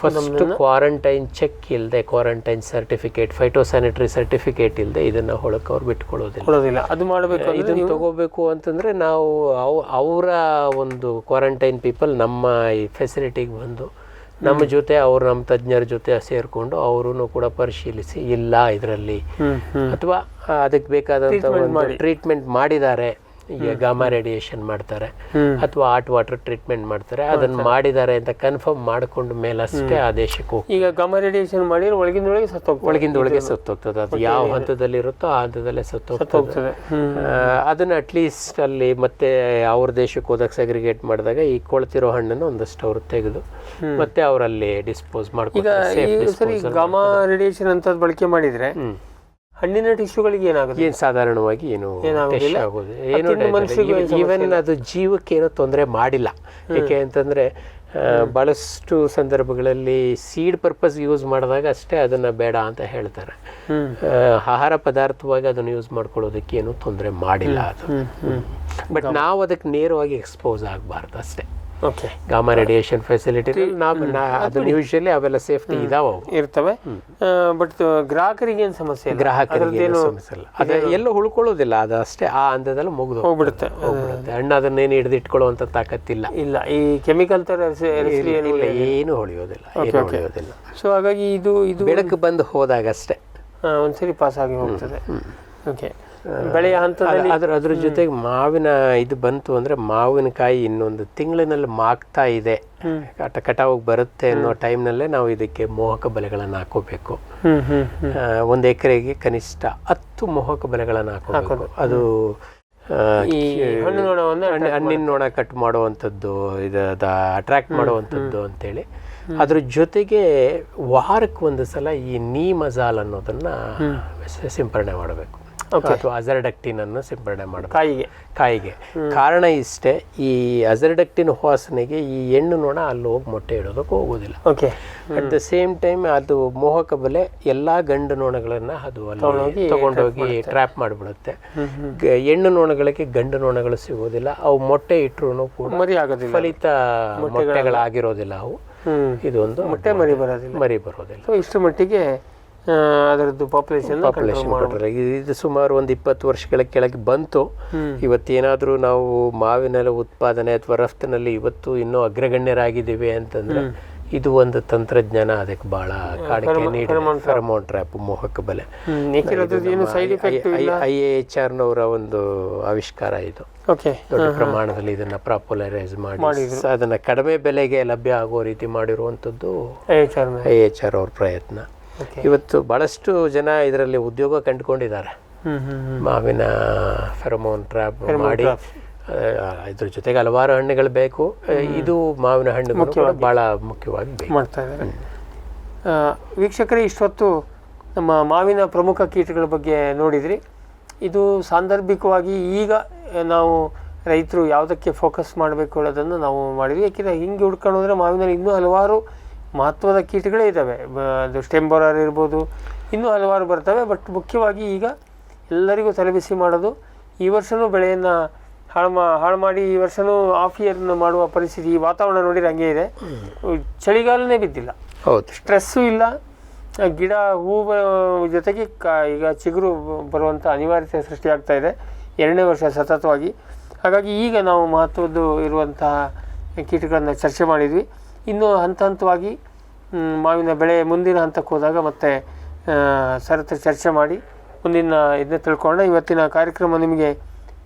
ಫಸ್ಟ್ ಕ್ವಾರಂಟೈನ್ ಚೆಕ್ ಇಲ್ಲದೆ, ಕ್ವಾರಂಟೈನ್ ಸರ್ಟಿಫಿಕೇಟ್, ಫೈಟೋಸ್ಯಾನಿಟರಿ ಸರ್ಟಿಫಿಕೇಟ್ ಇಲ್ಲದೆ ಇದನ್ನು ಹೊಳಕ್ಕೆ ಅವ್ರು ಬಿಟ್ಕೊಳ್ಳೋದಿಲ್ಲ. ಅದು ಮಾಡಬೇಕು. ಇದನ್ನು ತಗೋಬೇಕು ಅಂತಂದರೆ ನಾವು ಅವರ ಒಂದು ಕ್ವಾರಂಟೈನ್ ಪೀಪಲ್ ನಮ್ಮ ಈ ಫೆಸಿಲಿಟಿಗೆ ಬಂದು ನಮ್ಮ ಜೊತೆ ನಮ್ಮ ತಜ್ಞರ ಜೊತೆ ಸೇರಿಕೊಂಡು ಅವರು ಕೂಡ ಪರಿಶೀಲಿಸಿ ಇಲ್ಲ ಇದರಲ್ಲಿ ಅಥವಾ ಅದಕ್ಕೆ ಬೇಕಾದಂಥ ಒಂದು ಟ್ರೀಟ್ಮೆಂಟ್ ಮಾಡಿದ್ದಾರೆ, ಈಗ ಗಾಮಾ ರೇಡಿಯೇಷನ್ ಮಾಡ್ತಾರೆ ಅಥವಾ ಹಾಟ್ ವಾಟರ್ ಟ್ರೀಟ್ಮೆಂಟ್ ಮಾಡ್ತಾರೆ, ಅದನ್ನು ಮಾಡಿದ್ದಾರೆ ಅಂತ ಕನ್ಫರ್ಮ್ ಮಾಡಿಕೊಂಡು ಮೇಲಷ್ಟೇ ಆದೇಶಕ್ಕೆ ಹೋಗಿ. ಈಗ ಗಾಮಾ ರೇಡಿಯೇಷನ್ ಮಾಡಿದ್ರೆ ಒಳಗಿಂದೊಳಗೆ ಸತ್ತೋಗ್ತದೆ. ಅದು ಯಾವ ಹಂತದಲ್ಲಿ ಇರುತ್ತೋ ಆ ಹಂತದಲ್ಲೇ ಸತ್ತೋಗ್ತದೆ. ಅದನ್ನು ಅಟ್ಲೀಸ್ಟ್ ಅಲ್ಲಿ ಮತ್ತೆ ಅವ್ರ ದೇಶಕ್ಕೆ ಹೋದಾಗ ಸೆಗ್ರಿಗೇಟ್ ಮಾಡಿದಾಗ ಈ ಕೊಳ್ತಿರೋ ಹಣ್ಣನ್ನು ಒಂದಷ್ಟು ಅವ್ರು ತೆಗೆದು ಮತ್ತೆ ಅವರಲ್ಲಿ ಡಿಸ್ಪೋಸ್ ಮಾಡ್ತಾರೆ. ಗಾಮಾ ರೇಡಿಯೇಷನ್ ಅಂತ ಬಳಕೆ ಮಾಡಿದ್ರೆ ಹಣ್ಣಿನ ಟಿಶ್ಯೂಗಳಿಗೆ ಏನಾಗುತ್ತೆ? ಏನು ಸಾಧಾರಣವಾಗಿ ಏನು ಆಗೋದು, ಏನು ಈವನ್ ಅದು ಜೀವಕ್ಕೆ ಏನೋ ತೊಂದರೆ ಮಾಡಿಲ್ಲ. ಯಾಕೆ ಅಂತಂದರೆ ಭಾಳಷ್ಟು ಸಂದರ್ಭಗಳಲ್ಲಿ ಸೀಡ್ ಪರ್ಪಸ್ ಯೂಸ್ ಮಾಡಿದಾಗ ಅಷ್ಟೇ ಅದನ್ನು ಬೇಡ ಅಂತ ಹೇಳ್ತಾರೆ. ಆಹಾರ ಪದಾರ್ಥವಾಗಿ ಅದನ್ನು ಯೂಸ್ ಮಾಡ್ಕೊಳ್ಳೋದಕ್ಕೆ ಏನೂ ತೊಂದರೆ ಮಾಡಿಲ್ಲ ಅದು. ಬಟ್ ನಾವು ಅದಕ್ಕೆ ನೇರವಾಗಿ ಎಕ್ಸ್ಪೋಸ್ ಆಗಬಾರ್ದು ಅಷ್ಟೇ. ಓಕೆ, ಗಾಮಾ ರೇಡಿಯೇಷನ್ ಫೆಸಿಲಿಟಿ ಅದನ್ನ ಯೂಶಲಿ ಅವೆಲ್ಲ ಸೇಫ್ಟಿ ಇದಾವೆ ಇರ್ತವೆ. ಬಟ್ ಗ್ರಾಹಕರಿಗೆ ಏನು ಸಮಸ್ಯೆ ಇಲ್ಲ, ಗ್ರಾಹಕರಿಗೆ ಸಮಸ್ಯೆ ಇಲ್ಲ, ಅದು ಎಲ್ಲೂ ಉಳ್ಕೊಳ್ಳೋದಿಲ್ಲ, ಅದು ಅಷ್ಟೇ ಆ ಹಂತದಲ್ಲಿ ಮುಗಿದು ಹೋಗ್ಬಿಡುತ್ತೆ. ಹಣ್ಣು ಅದನ್ನೇನು ಹಿಡಿದಿಟ್ಕೊಳ್ಳುವಂಥ ತಾಕತ್ತಿಲ್ಲ. ಇಲ್ಲ, ಈ ಕೆಮಿಕಲ್ ಥರ ಇಲ್ಲ, ಏನು ಹೊಳೆಯೋದಿಲ್ಲ, ಏನು ಹೊಳೆಯೋದಿಲ್ಲ. ಸೊ ಹಾಗಾಗಿ ಇದು ಬೆಳಕು ಬಂದು ಹೋದಾಗ ಅಷ್ಟೇ ಒಂದ್ಸರಿ ಪಾಸ್ ಆಗಿ ಹೋಗ್ತದೆ. ಓಕೆ, ಬೆಳೆಯ ಹಂತದಲ್ಲಿ ಅದ್ರ ಜೊತೆಗೆ ಮಾವಿನ ಇದು ಬಂತು ಅಂದರೆ ಮಾವಿನಕಾಯಿ ಇನ್ನೊಂದು ತಿಂಗಳಿನಲ್ಲಿ ಮಾಗ್ತಾ ಇದೆ, ಕಟಾವಿಗೆ ಬರುತ್ತೆ ಅನ್ನೋ ಟೈಮ್ನಲ್ಲೇ ನಾವು ಇದಕ್ಕೆ ಮೋಹಕ ಬಲೆಗಳನ್ನು ಹಾಕೋಬೇಕು. 1 ಎಕರೆಗೆ ಕನಿಷ್ಠ 10 ಮೋಹಕ ಬಲೆಗಳನ್ನು ಹಾಕೋಬೇಕು. ಅದು ಹಣ್ಣಿನ ನೊಣ ಕಟ್ ಮಾಡುವಂಥದ್ದು, ಅಟ್ರಾಕ್ಟ್ ಮಾಡುವಂಥದ್ದು ಅಂತೇಳಿ. ಅದ್ರ ಜೊತೆಗೆ ವಾರಕ್ಕೆ ಒಂದು ಸಲ ಈ ನೀಮಜಾಲ್ ಅನ್ನೋದನ್ನು ಸಿಂಪರಣೆ ಮಾಡಬೇಕು, ಅಥವಾ ಅಜರ್ಡಕ್ಟಿನ್ ಅನ್ನು ಸಿಂಪರಣೆ ಮಾಡಬೇಕು ಕಾಯಿಗೆ. ಕಾರಣ ಇಷ್ಟೇ, ಈ ಅಜರ್ಡಕ್ಟಿನ್ ವಾಸನೆಗೆ ಈ ಹೆಣ್ಣು ನೊಣ ಅಲ್ಲಿ ಹೋಗಿ ಮೊಟ್ಟೆ ಇಡೋದಕ್ಕೆ ಹೋಗೋದಿಲ್ಲ. ಅಟ್ ದ ಸೇಮ್ ಟೈಮ್ ಅದು ಮೋಹಕ ಬಲೆ ಎಲ್ಲಾ ಗಂಡು ನೊಣಗಳನ್ನ ಅದು ಅಲ್ಲಿ ತಗೊಂಡೋಗಿ ಟ್ರ್ಯಾಪ್ ಮಾಡಿಬಿಡುತ್ತೆ. ಹೆಣ್ಣು ನೊಣಗಳಿಗೆ ಗಂಡು ನೊಣಗಳು ಸಿಗೋದಿಲ್ಲ, ಅವು ಮೊಟ್ಟೆ ಇಟ್ಟರು ಕೂಡ ಫಲಿತ ಮೊಟ್ಟೆಗಳಾಗಿರೋದಿಲ್ಲ ಅವು. ಇದೊಂದು ಮೊಟ್ಟೆ ಮರಿ ಬರೋದಿಲ್ಲ. ಇಷ್ಟು ಮಟ್ಟಿಗೆ ಅದರದ್ದು ಪಾಪ್ಯುಲೇಷನ್ ಇದು ಸುಮಾರು ಒಂದು 20 ವರ್ಷಗಳ ಕೆಳಗೆ ಬಂತು. ಇವತ್ತೇನಾದರೂ ನಾವು ಮಾವಿನ ಉತ್ಪಾದನೆ ಅಥವಾ ರಫ್ತಿನಲ್ಲಿ ಇವತ್ತು ಇನ್ನೂ ಅಗ್ರಗಣ್ಯರಾಗಿದ್ದೀವಿ ಅಂತಂದ್ರೆ ಇದು ಒಂದು ತಂತ್ರಜ್ಞಾನ ಅದಕ್ಕೆ ಬಹಳ ಕಾಣಿಕೆ ನೀಡಿದೆ. ಫೆರಮೋನ್ ಟ್ರ್ಯಾಪ್, ಮೋಹಕ ಬಲೆ, IAHR ನವರ ಒಂದು ಆವಿಷ್ಕಾರ ಇದು. ದೊಡ್ಡ ಪ್ರಮಾಣದಲ್ಲಿ ಇದನ್ನ ಪಾಪ್ಯುಲರೈಸ್ ಮಾಡಿ ಅದನ್ನ ಕಡಿಮೆ ಬೆಲೆಗೆ ಲಭ್ಯ ಆಗೋ ರೀತಿ ಮಾಡಿರುವಂಥದ್ದು IAHR ಅವ್ರ ಪ್ರಯತ್ನ. ಇವತ್ತು ಬಹಳಷ್ಟು ಜನ ಇದರಲ್ಲಿ ಉದ್ಯೋಗ ಕಂಡುಕೊಂಡಿದ್ದಾರೆ. ಮಾವಿನ ಫೆರಮೋನ್ ಟ್ರ್ಯಾಪ್ ಮಾಡಿ ಇದ್ರ ಜೊತೆಗೆ ಹಲವಾರು ಹಣ್ಣುಗಳು ಬೇಕು. ಇದು ಮಾವಿನ ಹಣ್ಣು ಬಹಳ ಮುಖ್ಯವಾಗಿ ಮಾಡ್ತಾ ಇದ್ದಾರೆ. ವೀಕ್ಷಕರೇ, ಇಷ್ಟೊತ್ತು ನಮ್ಮ ಮಾವಿನ ಪ್ರಮುಖ ಕೀಟಗಳ ಬಗ್ಗೆ ನೋಡಿದ್ರಿ. ಇದು ಸಾಂದರ್ಭಿಕವಾಗಿ ಈಗ ನಾವು ರೈತರು ಯಾವುದಕ್ಕೆ ಫೋಕಸ್ ಮಾಡಬೇಕು ಅನ್ನೋದನ್ನು ನಾವು ಮಾಡಿದ್ವಿ. ಯಾಕೆಂದರೆ ಹಿಂಗೆ ಹುಡ್ಕೊಂಡೋದ್ರೆ ಮಾವಿನಲ್ಲಿ ಇನ್ನೂ ಹಲವಾರು ಮಹತ್ವದ ಕೀಟಗಳೇ ಇದ್ದಾವೆ. ಅದು ಸ್ಟೆಂಬೋರರ್ ಇರ್ಬೋದು, ಇನ್ನೂ ಹಲವಾರು ಬರ್ತವೆ. ಬಟ್ ಮುಖ್ಯವಾಗಿ ಈಗ ಎಲ್ಲರಿಗೂ ತಲೆಬಿಸಿ ಮಾಡೋದು, ಈ ವರ್ಷವೂ ಬೆಳೆಯನ್ನು ಹಾಳು ಮಾಡಿ ಈ ವರ್ಷವೂ ಆಫ್ ಇಯರ್ನ ಮಾಡುವ ಪರಿಸ್ಥಿತಿ. ಈ ವಾತಾವರಣ ನೋಡಿದ್ರೆ ಹಂಗೆ ಇದೆ. ಚಳಿಗಾಲನೇ ಬಿದ್ದಿಲ್ಲ, ಸ್ಟ್ರೆಸ್ಸು ಇಲ್ಲ, ಗಿಡ ಹೂವು ಜೊತೆಗೆ ಈಗ ಚಿಗುರು ಬರುವಂಥ ಅನಿವಾರ್ಯತೆ ಸೃಷ್ಟಿಯಾಗ್ತಾ ಇದೆ 2ನೇ ವರ್ಷ ಸತತವಾಗಿ. ಹಾಗಾಗಿ ಈಗ ನಾವು ಮಹತ್ವದ್ದು ಇರುವಂತಹ ಕೀಟಗಳನ್ನು ಚರ್ಚೆ ಮಾಡಿದ್ವಿ. ಇನ್ನು ಹಂತವಾಗಿ ಮಾವಿನ ಬೆಳೆ ಮುಂದಿನ ಹಂತಕ್ಕೆ ಹೋದಾಗ ಮತ್ತೆ ಸರತಿ ಚರ್ಚೆ ಮಾಡಿ ಮುಂದಿನ ಇದನ್ನೇ ತಿಳ್ಕೊಳ್ಳೋಣ. ಇವತ್ತಿನ ಕಾರ್ಯಕ್ರಮ ನಿಮಗೆ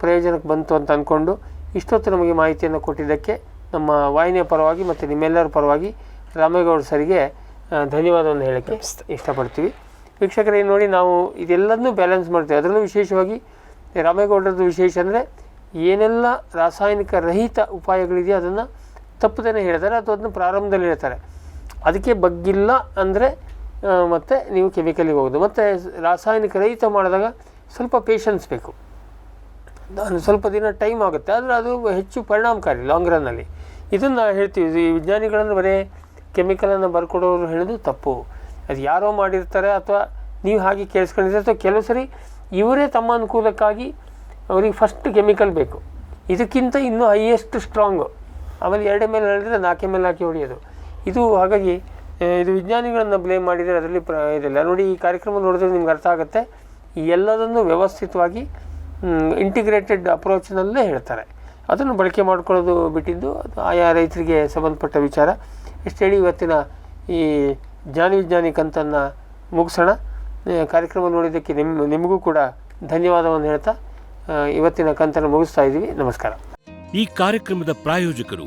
ಪ್ರಯೋಜನಕ್ಕೆ ಬಂತು ಅಂತ ಅಂದ್ಕೊಂಡು ಇಷ್ಟೊತ್ತು ನಮಗೆ ಮಾಹಿತಿಯನ್ನು ಕೊಟ್ಟಿದ್ದಕ್ಕೆ ನಮ್ಮ ವಾಹಿನಿಯ ಪರವಾಗಿ ಮತ್ತು ನಿಮ್ಮೆಲ್ಲರ ಪರವಾಗಿ ರಾಮೇಗೌಡ ಸರಿಗೆ ಧನ್ಯವಾದವನ್ನು ಹೇಳೋಕ್ಕೆ ಇಷ್ಟಪಡ್ತೀವಿ. ವೀಕ್ಷಕರೇ, ನೋಡಿ ನಾವು ಇದೆಲ್ಲದನ್ನೂ ಬ್ಯಾಲೆನ್ಸ್ ಮಾಡ್ತೀವಿ. ಅದರಲ್ಲೂ ವಿಶೇಷವಾಗಿ ರಾಮೇಗೌಡರದ್ದು ವಿಶೇಷ ಅಂದರೆ ಏನೆಲ್ಲ ರಾಸಾಯನಿಕ ರಹಿತ ಉಪಾಯಗಳಿದೆಯೋ ಅದನ್ನು ತಪ್ಪದೇ ಹೇಳ್ತಾರೆ, ಅಥವಾ ಅದನ್ನು ಪ್ರಾರಂಭದಲ್ಲಿ ಹೇಳ್ತಾರೆ. ಅದಕ್ಕೆ ಬಗ್ಗಿಲ್ಲ ಅಂದರೆ ಮತ್ತು ನೀವು ಕೆಮಿಕಲಿಗೆ ಹೋಗೋದು. ಮತ್ತು ರಾಸಾಯನಿಕ ರಹಿತ ಮಾಡಿದಾಗ ಸ್ವಲ್ಪ ಪೇಷನ್ಸ್ ಬೇಕು, ಸ್ವಲ್ಪ ದಿನ ಟೈಮ್ ಆಗುತ್ತೆ, ಆದರೆ ಅದು ಹೆಚ್ಚು ಪರಿಣಾಮಕಾರಿ ಲಾಂಗ್ ರನ್ನಲ್ಲಿ. ಇದನ್ನು ಹೇಳ್ತೀವಿ. ಈ ವಿಜ್ಞಾನಿಗಳನ್ನು ಬರೀ ಕೆಮಿಕಲನ್ನು ಬರ್ಕೊಡೋರು ಹೇಳೋದು ತಪ್ಪು. ಅದು ಯಾರೋ ಮಾಡಿರ್ತಾರೆ, ಅಥವಾ ನೀವು ಹಾಗೆ ಕೇಳಿಸ್ಕೊಂಡಿರ್ತಾರೆ, ಅಥವಾ ಕೆಲವು ಸರಿ ಇವರೇ ತಮ್ಮ ಅನುಕೂಲಕ್ಕಾಗಿ ಅವ್ರಿಗೆ ಫಸ್ಟ್ ಕೆಮಿಕಲ್ ಬೇಕು, ಇದಕ್ಕಿಂತ ಇನ್ನೂ ಹೈಯೆಸ್ಟ್ ಸ್ಟ್ರಾಂಗು, ಆಮೇಲೆ 2 ಮೇಲೆ ಹೇಳಿದ್ರೆ 4 ಮೇಲೆ ಹಾಕಿ ಹೊಡೆಯೋದು ಇದು. ಹಾಗಾಗಿ ಇದು ವಿಜ್ಞಾನಿಗಳನ್ನು ಬ್ಲೇಮ್ ಮಾಡಿದರೆ ಅದರಲ್ಲಿ ಇದಿಲ್ಲ. ನೋಡಿ, ಈ ಕಾರ್ಯಕ್ರಮ ನೋಡಿದ್ರೆ ನಿಮ್ಗೆ ಅರ್ಥ ಆಗುತ್ತೆ. ಈ ಎಲ್ಲದನ್ನು ವ್ಯವಸ್ಥಿತವಾಗಿ ಇಂಟಿಗ್ರೇಟೆಡ್ ಅಪ್ರೋಚ್ನಲ್ಲೇ ಹೇಳ್ತಾರೆ. ಅದನ್ನು ಬಳಕೆ ಮಾಡ್ಕೊಳ್ಳೋದು ಬಿಟ್ಟಿದ್ದು ಅದು ಆಯಾ ರೈತರಿಗೆ ಸಂಬಂಧಪಟ್ಟ ವಿಚಾರ. ಇಷ್ಟು ಹೇಳಿ ಇವತ್ತಿನ ಈ ವಿಜ್ಞಾನಿ ಕಂತನ್ನು ಮುಗಿಸೋಣ. ಕಾರ್ಯಕ್ರಮ ನೋಡಿದ್ದಕ್ಕೆ ನಿಮಗೂ ಕೂಡ ಧನ್ಯವಾದವನ್ನು ಹೇಳ್ತಾ ಇವತ್ತಿನ ಕಂತನ್ನು ಮುಗಿಸ್ತಾ ಇದ್ದೀವಿ. ನಮಸ್ಕಾರ. ಈ ಕಾರ್ಯಕ್ರಮದ ಪ್ರಾಯೋಜಕರು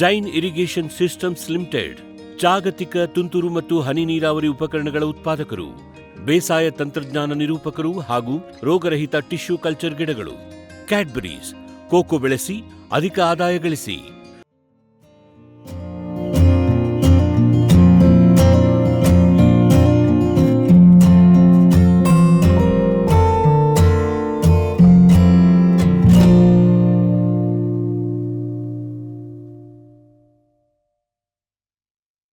ಜೈನ್ ಇರಿಗೇಷನ್ ಸಿಸ್ಟಮ್ಸ್ ಲಿಮಿಟೆಡ್, ಜಾಗತಿಕ ತುಂತುರು ಮತ್ತು ಹನಿ ನೀರಾವರಿ ಉಪಕರಣಗಳ ಉತ್ಪಾದಕರು, ಬೇಸಾಯ ತಂತ್ರಜ್ಞಾನ ನಿರೂಪಕರು ಹಾಗೂ ರೋಗರಹಿತ ಟಿಶ್ಯೂ ಕಲ್ಚರ್ ಗಿಡಗಳು. ಕ್ಯಾಡ್ಬರೀಸ್, ಕೋಕೋ ಬೆಳೆಸಿ ಅಧಿಕ ಆದಾಯ ಗಳಿಸಿ.